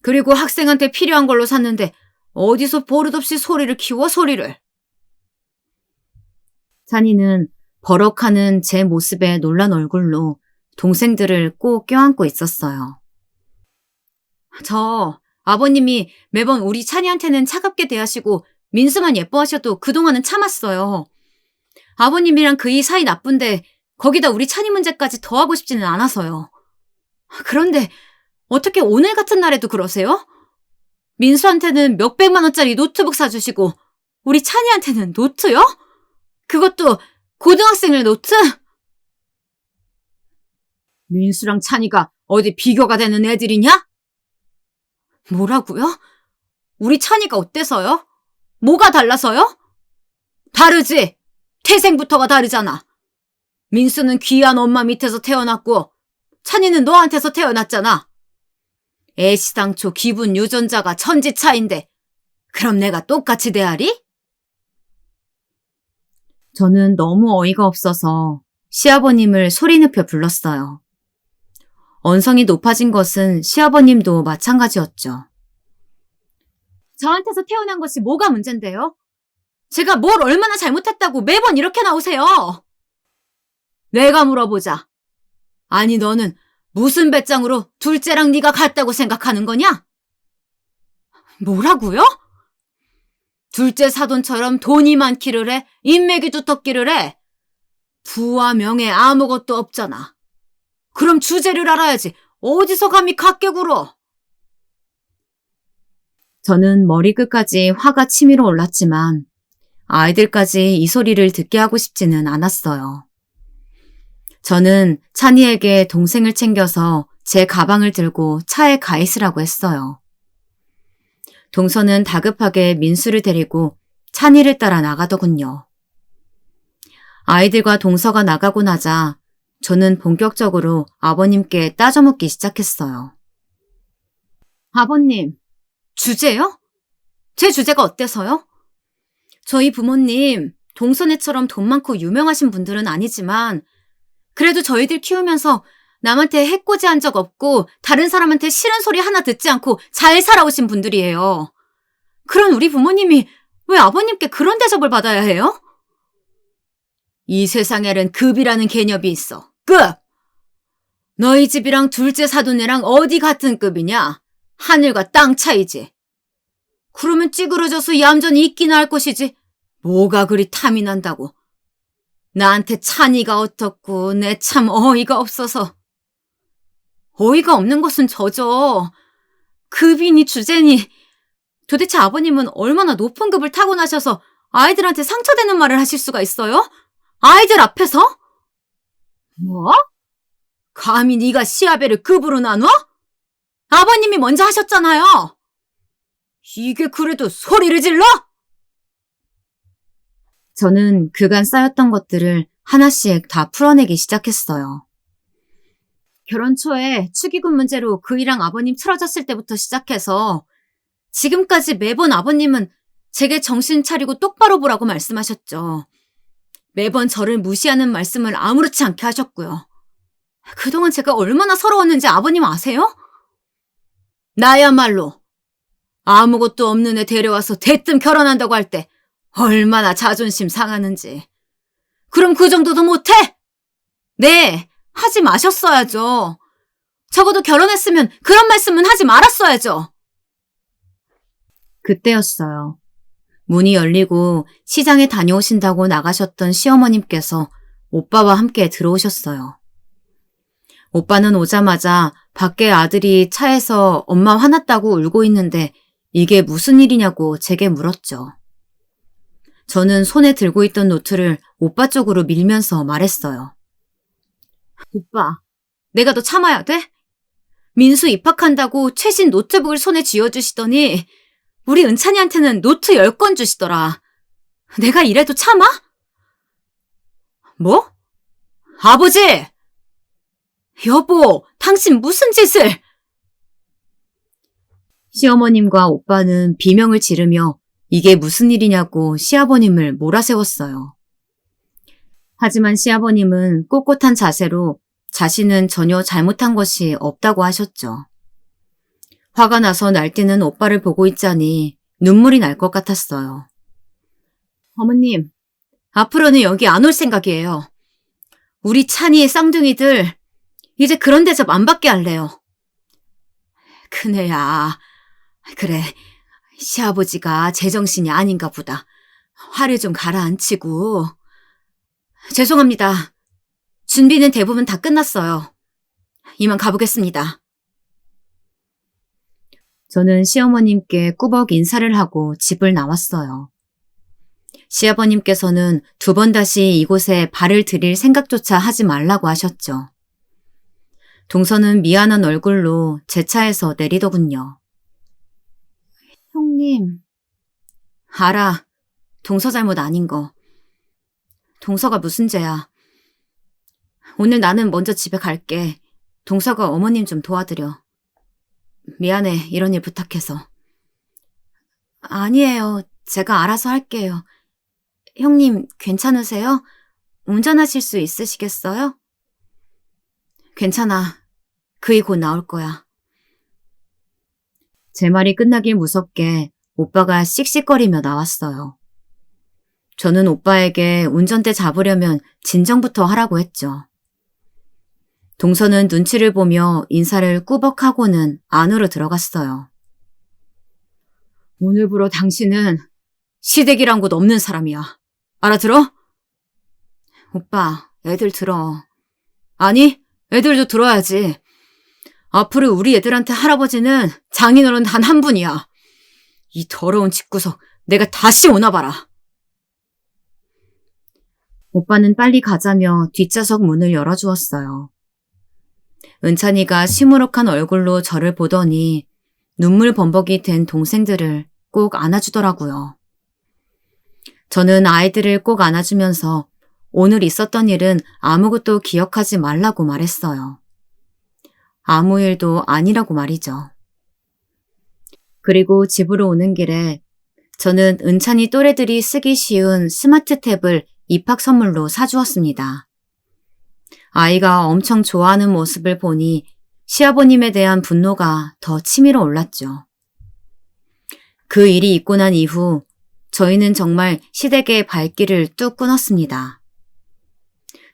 그리고 학생한테 필요한 걸로 샀는데 어디서 버릇없이 소리를 키워 소리를. 찬이는 버럭하는 제 모습에 놀란 얼굴로 동생들을 꼭 껴안고 있었어요. 아버님이 매번 우리 찬이한테는 차갑게 대하시고 민수만 예뻐하셔도 그동안은 참았어요. 아버님이랑 그이 사이 나쁜데 거기다 우리 찬이 문제까지 더하고 싶지는 않아서요. 그런데 어떻게 오늘 같은 날에도 그러세요? 민수한테는 몇백만 원짜리 노트북 사주시고 우리 찬이한테는 노트요? 그것도 고등학생을 노트? 민수랑 찬이가 어디 비교가 되는 애들이냐? 뭐라고요? 우리 찬이가 어때서요? 뭐가 달라서요? 다르지. 태생부터가 다르잖아. 민수는 귀한 엄마 밑에서 태어났고 찬이는 너한테서 태어났잖아. 애시당초 기분 유전자가 천지 차인데 그럼 내가 똑같이 대하리? 저는 너무 어이가 없어서 시아버님을 소리 높여 불렀어요. 언성이 높아진 것은 시아버님도 마찬가지였죠. 저한테서 태어난 것이 뭐가 문제인데요? 제가 뭘 얼마나 잘못했다고 매번 이렇게 나오세요? 내가 물어보자. 아니 너는 무슨 배짱으로 둘째랑 네가 같다고 생각하는 거냐? 뭐라고요? 둘째 사돈처럼 돈이 많기를 해? 인맥이 두텁기를 해? 부와 명예 아무것도 없잖아. 그럼 주제를 알아야지. 어디서 감히 같게 굴어? 저는 머리끝까지 화가 치밀어 올랐지만 아이들까지 이 소리를 듣게 하고 싶지는 않았어요. 저는 찬이에게 동생을 챙겨서 제 가방을 들고 차에 가 있으라고 했어요. 동서는 다급하게 민수를 데리고 찬이를 따라 나가더군요. 아이들과 동서가 나가고 나자 저는 본격적으로 아버님께 따져묻기 시작했어요. 아버님, 주제요? 제 주제가 어때서요? 저희 부모님, 동서네처럼 돈 많고 유명하신 분들은 아니지만 그래도 저희들 키우면서 남한테 해코지한 적 없고 다른 사람한테 싫은 소리 하나 듣지 않고 잘 살아오신 분들이에요. 그런 우리 부모님이 왜 아버님께 그런 대접을 받아야 해요? 이 세상에는 급이라는 개념이 있어. 급! 너희 집이랑 둘째 사돈네랑 어디 같은 급이냐? 하늘과 땅 차이지. 그러면 찌그러져서 얌전히 있기나 할 것이지. 뭐가 그리 탐이 난다고. 나한테 찬이가 어떻고 내 참 어이가 없어서. 어이가 없는 것은 저죠. 급이니 주제니. 도대체 아버님은 얼마나 높은 급을 타고나셔서 아이들한테 상처되는 말을 하실 수가 있어요? 아이들 앞에서? 뭐? 감히 네가 시아베를 급으로 나눠? 아버님이 먼저 하셨잖아요. 이게 그래도 소리를 질러? 저는 그간 쌓였던 것들을 하나씩 다 풀어내기 시작했어요. 결혼 초에 축의금 문제로 그이랑 아버님 틀어졌을 때부터 시작해서 지금까지 매번 아버님은 제게 정신 차리고 똑바로 보라고 말씀하셨죠. 매번 저를 무시하는 말씀을 아무렇지 않게 하셨고요. 그동안 제가 얼마나 서러웠는지 아버님 아세요? 나야말로 아무것도 없는 애 데려와서 대뜸 결혼한다고 할 때 얼마나 자존심 상하는지. 그럼 그 정도도 못해? 네, 하지 마셨어야죠. 적어도 결혼했으면 그런 말씀은 하지 말았어야죠. 그때였어요. 문이 열리고 시장에 다녀오신다고 나가셨던 시어머님께서 오빠와 함께 들어오셨어요. 오빠는 오자마자 밖에 아들이 차에서 엄마 화났다고 울고 있는데 이게 무슨 일이냐고 제게 물었죠. 저는 손에 들고 있던 노트를 오빠 쪽으로 밀면서 말했어요. 오빠, 내가 더 참아야 돼? 민수 입학한다고 최신 노트북을 손에 쥐어주시더니 우리 은찬이한테는 노트 10권 주시더라. 내가 이래도 참아? 뭐? 아버지! 여보, 당신 무슨 짓을! 시어머님과 오빠는 비명을 지르며 이게 무슨 일이냐고 시아버님을 몰아세웠어요. 하지만 시아버님은 꼿꼿한 자세로 자신은 전혀 잘못한 것이 없다고 하셨죠. 화가 나서 날뛰는 오빠를 보고 있자니 눈물이 날 것 같았어요. 어머님, 앞으로는 여기 안 올 생각이에요. 우리 찬이의 쌍둥이들 이제 그런 대접 안 받게 할래요. 큰애야, 그래, 시아버지가 제정신이 아닌가 보다. 화를 좀 가라앉히고. 죄송합니다. 준비는 대부분 다 끝났어요. 이만 가보겠습니다. 저는 시어머님께 꾸벅 인사를 하고 집을 나왔어요. 시아버님께서는 2번 다시 이곳에 발을 들일 생각조차 하지 말라고 하셨죠. 동서는 미안한 얼굴로 제 차에서 내리더군요. 형님. 알아. 동서 잘못 아닌 거. 동서가 무슨 죄야. 오늘 나는 먼저 집에 갈게. 동서가 어머님 좀 도와드려. 미안해, 이런 일 부탁해서. 아니에요. 제가 알아서 할게요. 형님, 괜찮으세요? 운전하실 수 있으시겠어요? 괜찮아. 그이 곧 나올 거야. 제 말이 끝나길 무섭게 오빠가 씩씩거리며 나왔어요. 저는 오빠에게 운전대 잡으려면 진정부터 하라고 했죠. 동서는 눈치를 보며 인사를 꾸벅하고는 안으로 들어갔어요. 오늘부로 당신은 시댁이란 곳 없는 사람이야. 알아들어? 오빠, 애들 들어. 아니, 애들도 들어야지. 앞으로 우리 애들한테 할아버지는 장인어른 단 한 분이야. 이 더러운 집구석 내가 다시 오나 봐라. 오빠는 빨리 가자며 뒷좌석 문을 열어주었어요. 은찬이가 시무룩한 얼굴로 저를 보더니 눈물 범벅이 된 동생들을 꼭 안아주더라고요. 저는 아이들을 꼭 안아주면서 오늘 있었던 일은 아무것도 기억하지 말라고 말했어요. 아무 일도 아니라고 말이죠. 그리고 집으로 오는 길에 저는 은찬이 또래들이 쓰기 쉬운 스마트 탭을 입학 선물로 사주었습니다. 아이가 엄청 좋아하는 모습을 보니 시아버님에 대한 분노가 더 치밀어 올랐죠. 그 일이 있고 난 이후 저희는 정말 시댁의 발길을 뚝 끊었습니다.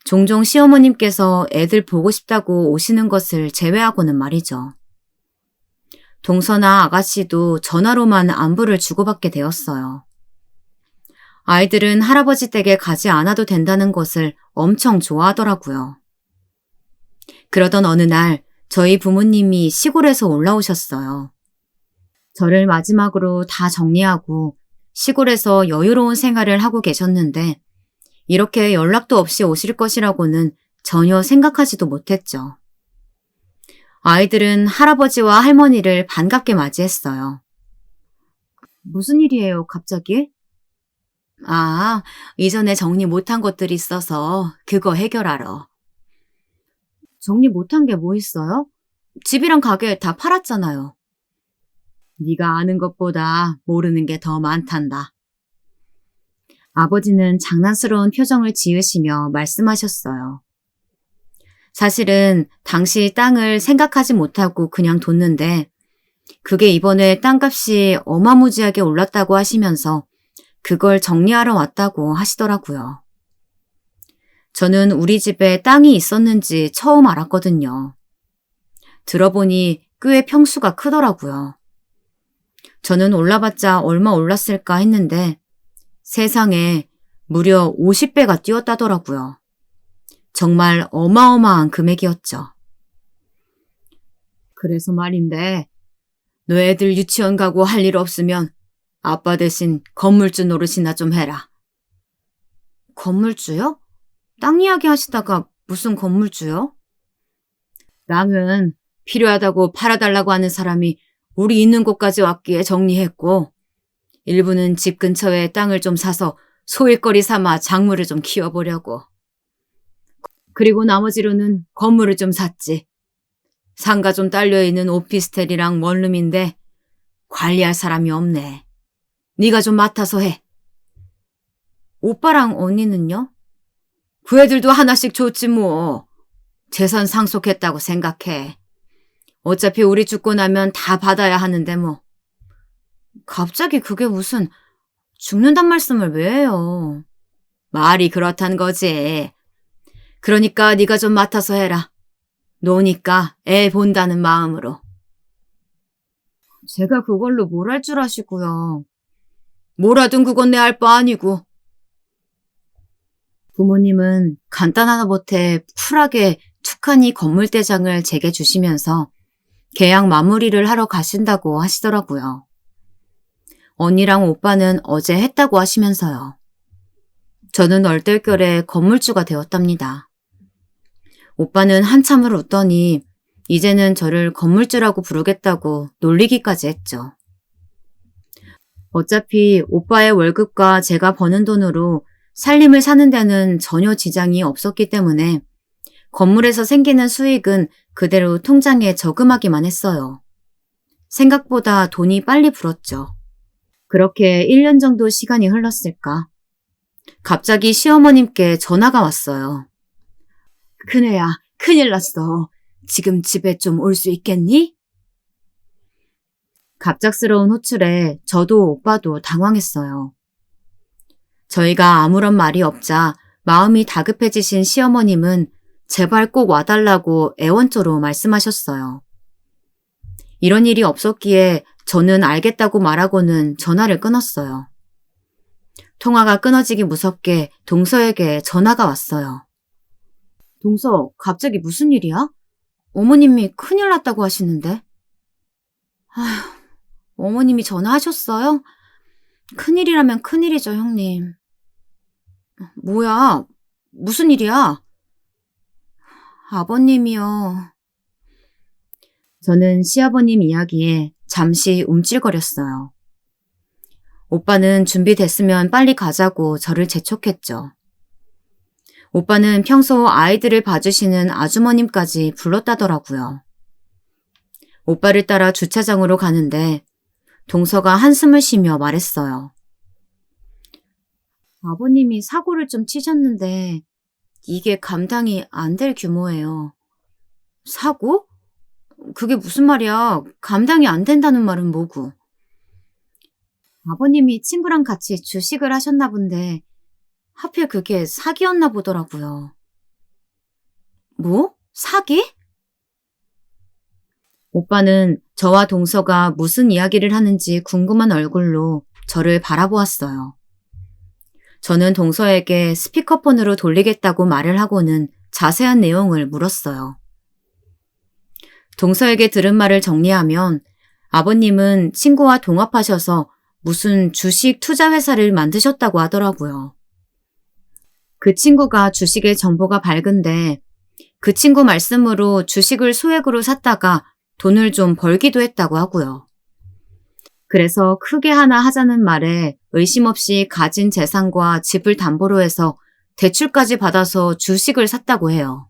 종종 시어머님께서 애들 보고 싶다고 오시는 것을 제외하고는 말이죠. 동서나 아가씨도 전화로만 안부를 주고받게 되었어요. 아이들은 할아버지 댁에 가지 않아도 된다는 것을 엄청 좋아하더라고요. 그러던 어느 날 저희 부모님이 시골에서 올라오셨어요. 저를 마지막으로 다 정리하고 시골에서 여유로운 생활을 하고 계셨는데 이렇게 연락도 없이 오실 것이라고는 전혀 생각하지도 못했죠. 아이들은 할아버지와 할머니를 반갑게 맞이했어요. 무슨 일이에요, 갑자기? 아, 이전에 정리 못한 것들이 있어서 그거 해결하러. 정리 못한 게 뭐 있어요? 집이랑 가게 다 팔았잖아요. 네가 아는 것보다 모르는 게 더 많단다. 아버지는 장난스러운 표정을 지으시며 말씀하셨어요. 사실은 당시 땅을 생각하지 못하고 그냥 뒀는데 그게 이번에 땅값이 어마무지하게 올랐다고 하시면서 그걸 정리하러 왔다고 하시더라고요. 저는 우리 집에 땅이 있었는지 처음 알았거든요. 들어보니 꽤 평수가 크더라고요. 저는 올라봤자 얼마 올랐을까 했는데 세상에 무려 50배가 뛰었다더라고요. 정말 어마어마한 금액이었죠. 그래서 말인데 너 애들 유치원 가고 할 일 없으면 아빠 대신 건물주 노릇이나 좀 해라. 건물주요? 땅 이야기 하시다가 무슨 건물주요? 땅은 필요하다고 팔아달라고 하는 사람이 우리 있는 곳까지 왔기에 정리했고 일부는 집 근처에 땅을 좀 사서 소일거리 삼아 작물을 좀 키워보려고. 그리고 나머지로는 건물을 좀 샀지. 상가 좀 딸려있는 오피스텔이랑 원룸인데 관리할 사람이 없네. 네가 좀 맡아서 해. 오빠랑 언니는요? 그 애들도 하나씩 줬지 뭐. 재산 상속했다고 생각해. 어차피 우리 죽고 나면 다 받아야 하는데 뭐. 갑자기 그게 무슨 죽는단 말씀을 왜 해요? 말이 그렇단 거지. 그러니까 네가 좀 맡아서 해라. 노니까 애 본다는 마음으로. 제가 그걸로 뭘 할 줄 아시고요. 뭐라든 그건 내 알 바 아니고. 부모님은 간단하다 못해 쿨하게 툭하니 건물대장을 제게 주시면서 계약 마무리를 하러 가신다고 하시더라고요. 언니랑 오빠는 어제 했다고 하시면서요. 저는 얼떨결에 건물주가 되었답니다. 오빠는 한참을 웃더니 이제는 저를 건물주라고 부르겠다고 놀리기까지 했죠. 어차피 오빠의 월급과 제가 버는 돈으로 살림을 사는 데는 전혀 지장이 없었기 때문에 건물에서 생기는 수익은 그대로 통장에 저금하기만 했어요. 생각보다 돈이 빨리 불었죠. 그렇게 1년 정도 시간이 흘렀을까. 갑자기 시어머님께 전화가 왔어요. 큰애야, 큰일 났어. 지금 집에 좀 올 수 있겠니? 갑작스러운 호출에 저도 오빠도 당황했어요. 저희가 아무런 말이 없자 마음이 다급해지신 시어머님은 제발 꼭 와달라고 애원조로 말씀하셨어요. 이런 일이 없었기에 저는 알겠다고 말하고는 전화를 끊었어요. 통화가 끊어지기 무섭게 동서에게 전화가 왔어요. 동서, 갑자기 무슨 일이야? 어머님이 큰일 났다고 하시는데. 아휴, 어머님이 전화하셨어요? 큰일이라면 큰일이죠, 형님. 뭐야? 무슨 일이야? 아버님이요. 저는 시아버님 이야기에 잠시 움찔거렸어요. 오빠는 준비됐으면 빨리 가자고 저를 재촉했죠. 오빠는 평소 아이들을 봐주시는 아주머님까지 불렀다더라고요. 오빠를 따라 주차장으로 가는데 동서가 한숨을 쉬며 말했어요. 아버님이 사고를 좀 치셨는데 이게 감당이 안 될 규모예요. 사고? 그게 무슨 말이야? 감당이 안 된다는 말은 뭐고? 아버님이 친구랑 같이 주식을 하셨나 본데 하필 그게 사기였나 보더라고요. 뭐? 사기? 오빠는 저와 동서가 무슨 이야기를 하는지 궁금한 얼굴로 저를 바라보았어요. 저는 동서에게 스피커폰으로 돌리겠다고 말을 하고는 자세한 내용을 물었어요. 동서에게 들은 말을 정리하면 아버님은 친구와 동업하셔서 무슨 주식 투자 회사를 만드셨다고 하더라고요. 그 친구가 주식의 정보가 밝은데 그 친구 말씀으로 주식을 소액으로 샀다가 돈을 좀 벌기도 했다고 하고요. 그래서 크게 하나 하자는 말에 의심 없이 가진 재산과 집을 담보로 해서 대출까지 받아서 주식을 샀다고 해요.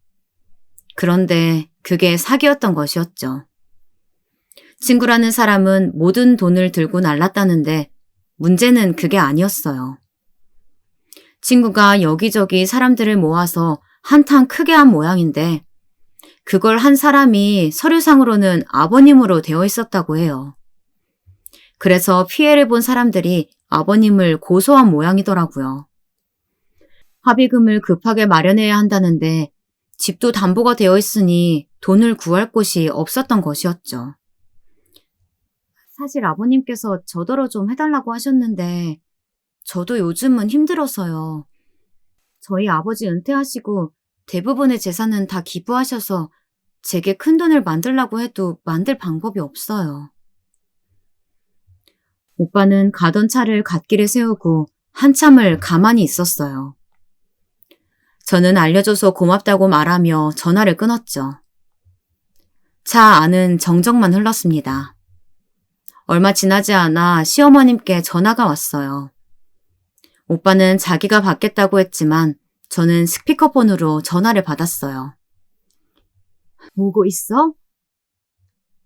그런데 그게 사기였던 것이었죠. 친구라는 사람은 모든 돈을 들고 날랐다는데 문제는 그게 아니었어요. 친구가 여기저기 사람들을 모아서 한탕 크게 한 모양인데 그걸 한 사람이 서류상으로는 아버님으로 되어 있었다고 해요. 그래서 피해를 본 사람들이 아버님을 고소한 모양이더라고요. 합의금을 급하게 마련해야 한다는데 집도 담보가 되어 있으니 돈을 구할 곳이 없었던 것이었죠. 사실 아버님께서 저더러 좀 해달라고 하셨는데 저도 요즘은 힘들어서요. 저희 아버지 은퇴하시고 대부분의 재산은 다 기부하셔서 제게 큰돈을 만들라고 해도 만들 방법이 없어요. 오빠는 가던 차를 갓길에 세우고 한참을 가만히 있었어요. 저는 알려줘서 고맙다고 말하며 전화를 끊었죠. 차 안은 정적만 흘렀습니다. 얼마 지나지 않아 시어머님께 전화가 왔어요. 오빠는 자기가 받겠다고 했지만 저는 스피커폰으로 전화를 받았어요. 오고 있어?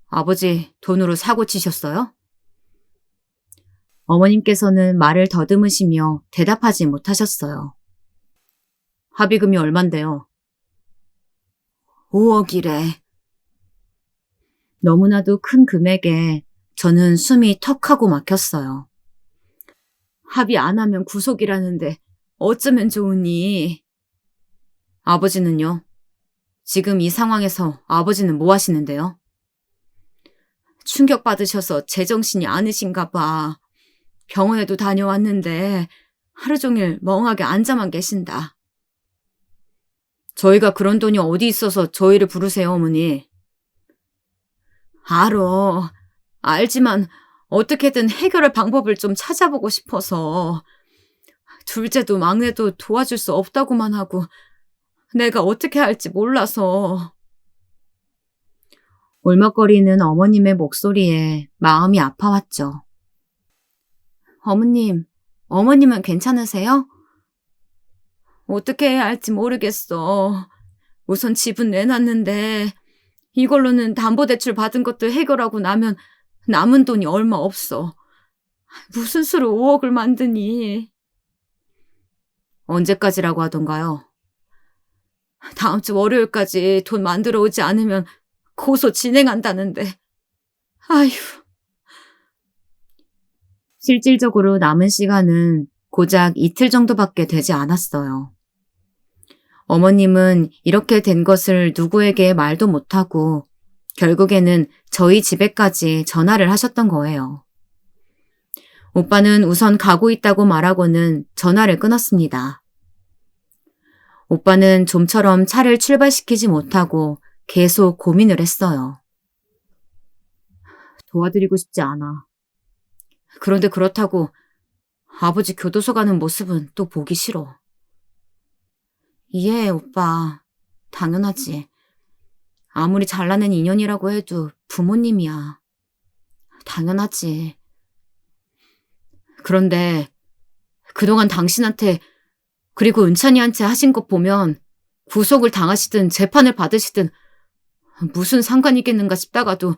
아버지 돈으로 사고 치셨어요? 어머님께서는 말을 더듬으시며 대답하지 못하셨어요. 합의금이 얼만데요? 5억이래. 너무나도 큰 금액에 저는 숨이 턱 하고 막혔어요. 합의 안 하면 구속이라는데 어쩌면 좋으니. 아버지는요? 지금 이 상황에서 아버지는 뭐 하시는데요? 충격받으셔서 제정신이 아니신가 봐. 병원에도 다녀왔는데 하루 종일 멍하게 앉아만 계신다. 저희가 그런 돈이 어디 있어서 저희를 부르세요, 어머니? 알어. 알지만 어떻게든 해결할 방법을 좀 찾아보고 싶어서. 둘째도 막내도 도와줄 수 없다고만 하고 내가 어떻게 할지 몰라서. 울먹거리는 어머님의 목소리에 마음이 아파왔죠. 어머님은 괜찮으세요? 어떻게 해야 할지 모르겠어. 우선 집은 내놨는데 이걸로는 담보대출 받은 것도 해결하고 나면 남은 돈이 얼마 없어. 무슨 수로 5억을 만드니? 언제까지라고 하던가요? 다음 주 월요일까지 돈 만들어 오지 않으면 고소 진행한다는데. 아휴. 실질적으로 남은 시간은 고작 이틀 정도밖에 되지 않았어요. 어머님은 이렇게 된 것을 누구에게 말도 못하고 결국에는 저희 집에까지 전화를 하셨던 거예요. 오빠는 우선 가고 있다고 말하고는 전화를 끊었습니다. 오빠는 좀처럼 차를 출발시키지 못하고 계속 고민을 했어요. 도와드리고 싶지 않아. 그런데 그렇다고 아버지 교도소 가는 모습은 또 보기 싫어. 이해해, 오빠. 당연하지. 아무리 잘나는 인연이라고 해도 부모님이야. 당연하지. 그런데 그동안 당신한테 그리고 은찬이한테 하신 것 보면 구속을 당하시든 재판을 받으시든 무슨 상관이겠는가 싶다가도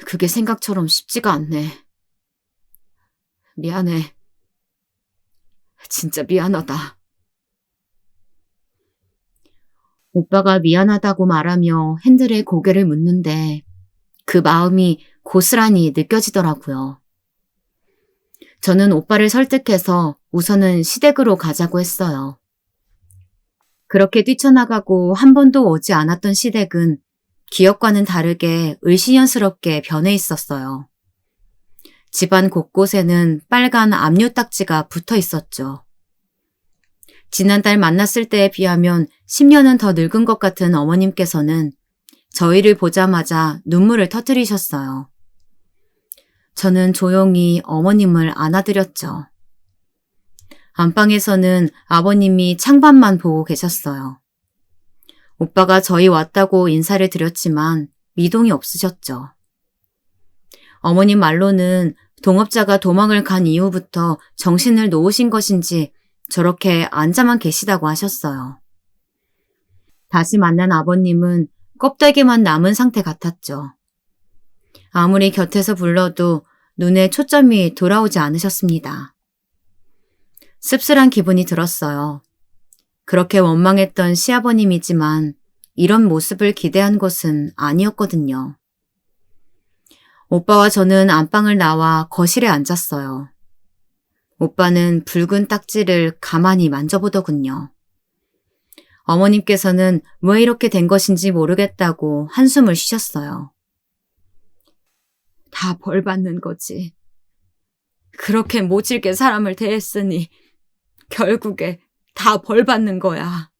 그게 생각처럼 쉽지가 않네. 미안해. 진짜 미안하다. 오빠가 미안하다고 말하며 핸들에 고개를 묻는데 그 마음이 고스란히 느껴지더라고요. 저는 오빠를 설득해서 우선은 시댁으로 가자고 했어요. 그렇게 뛰쳐나가고 한 번도 오지 않았던 시댁은 기억과는 다르게 을씨년스럽게 변해 있었어요. 집안 곳곳에는 빨간 압류 딱지가 붙어 있었죠. 지난달 만났을 때에 비하면 10년은 더 늙은 것 같은 어머님께서는 저희를 보자마자 눈물을 터뜨리셨어요. 저는 조용히 어머님을 안아드렸죠. 안방에서는 아버님이 창밖만 보고 계셨어요. 오빠가 저희 왔다고 인사를 드렸지만 미동이 없으셨죠. 어머님 말로는 동업자가 도망을 간 이후부터 정신을 놓으신 것인지 저렇게 앉아만 계시다고 하셨어요. 다시 만난 아버님은 껍데기만 남은 상태 같았죠. 아무리 곁에서 불러도 눈에 초점이 돌아오지 않으셨습니다. 씁쓸한 기분이 들었어요. 그렇게 원망했던 시아버님이지만 이런 모습을 기대한 것은 아니었거든요. 오빠와 저는 안방을 나와 거실에 앉았어요. 오빠는 붉은 딱지를 가만히 만져보더군요. 어머님께서는 왜 이렇게 된 것인지 모르겠다고 한숨을 쉬셨어요. 다 벌 받는 거지. 그렇게 모질게 사람을 대했으니 결국에 다 벌 받는 거야.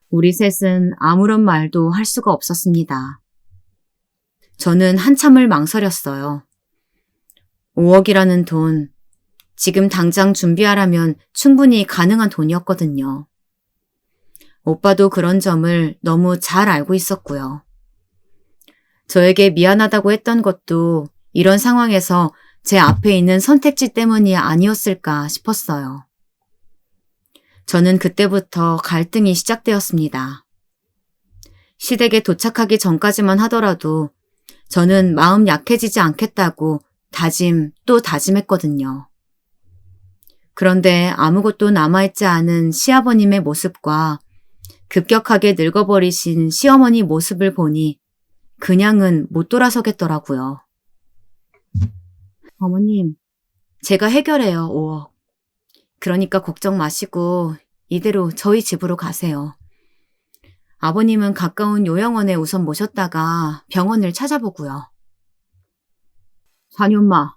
우리 셋은 아무런 말도 할 수가 없었습니다. 저는 한참을 망설였어요. 5억이라는 돈, 지금 당장 준비하라면 충분히 가능한 돈이었거든요. 오빠도 그런 점을 너무 잘 알고 있었고요. 저에게 미안하다고 했던 것도 이런 상황에서 제 앞에 있는 선택지 때문이 아니었을까 싶었어요. 저는 그때부터 갈등이 시작되었습니다. 시댁에 도착하기 전까지만 하더라도 저는 마음 약해지지 않겠다고 다짐 또 다짐했거든요. 그런데 아무것도 남아있지 않은 시아버님의 모습과 급격하게 늙어버리신 시어머니 모습을 보니 그냥은 못 돌아서겠더라고요. 어머님, 제가 해결해요, 5억. 그러니까 걱정 마시고 이대로 저희 집으로 가세요. 아버님은 가까운 요양원에 우선 모셨다가 병원을 찾아보고요. 산이 엄마,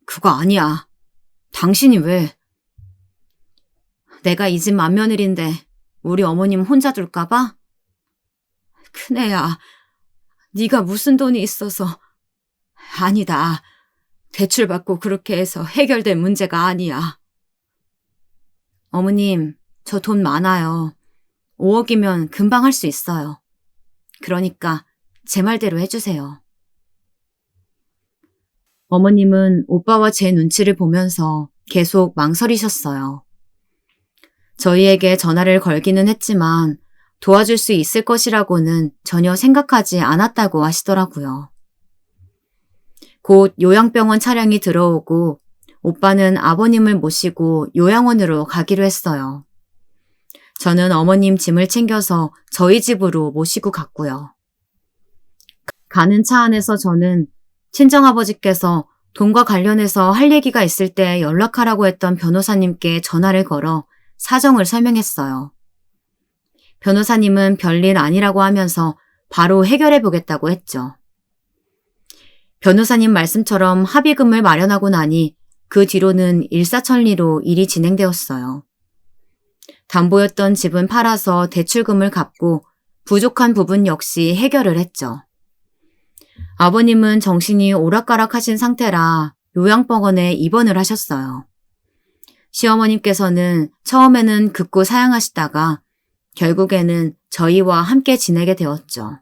그거 아니야. 당신이 왜? 내가 이 집 맏며느리인데 우리 어머님 혼자 둘까봐? 큰애야, 네가 무슨 돈이 있어서. 아니다. 대출받고 그렇게 해서 해결될 문제가 아니야. 어머님, 저 돈 많아요. 5억이면 금방 할 수 있어요. 그러니까 제 말대로 해주세요. 어머님은 오빠와 제 눈치를 보면서 계속 망설이셨어요. 저희에게 전화를 걸기는 했지만 도와줄 수 있을 것이라고는 전혀 생각하지 않았다고 하시더라고요. 곧 요양병원 차량이 들어오고 오빠는 아버님을 모시고 요양원으로 가기로 했어요. 저는 어머님 짐을 챙겨서 저희 집으로 모시고 갔고요. 가는 차 안에서 저는 친정아버지께서 돈과 관련해서 할 얘기가 있을 때 연락하라고 했던 변호사님께 전화를 걸어 사정을 설명했어요. 변호사님은 별일 아니라고 하면서 바로 해결해 보겠다고 했죠. 변호사님 말씀처럼 합의금을 마련하고 나니 그 뒤로는 일사천리로 일이 진행되었어요. 담보였던 집은 팔아서 대출금을 갚고 부족한 부분 역시 해결을 했죠. 아버님은 정신이 오락가락하신 상태라 요양병원에 입원을 하셨어요. 시어머님께서는 처음에는 극구 사양하시다가 결국에는 저희와 함께 지내게 되었죠.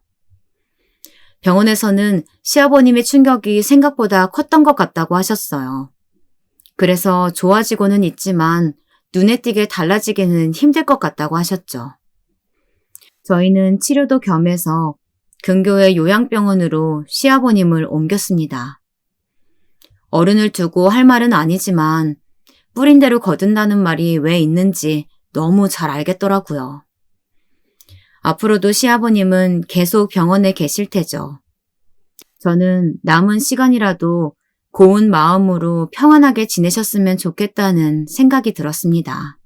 병원에서는 시아버님의 충격이 생각보다 컸던 것 같다고 하셨어요. 그래서 좋아지고는 있지만 눈에 띄게 달라지기는 힘들 것 같다고 하셨죠. 저희는 치료도 겸해서 근교의 요양병원으로 시아버님을 옮겼습니다. 어른을 두고 할 말은 아니지만 뿌린 대로 거둔다는 말이 왜 있는지 너무 잘 알겠더라고요. 앞으로도 시아버님은 계속 병원에 계실 테죠. 저는 남은 시간이라도 고운 마음으로 평안하게 지내셨으면 좋겠다는 생각이 들었습니다.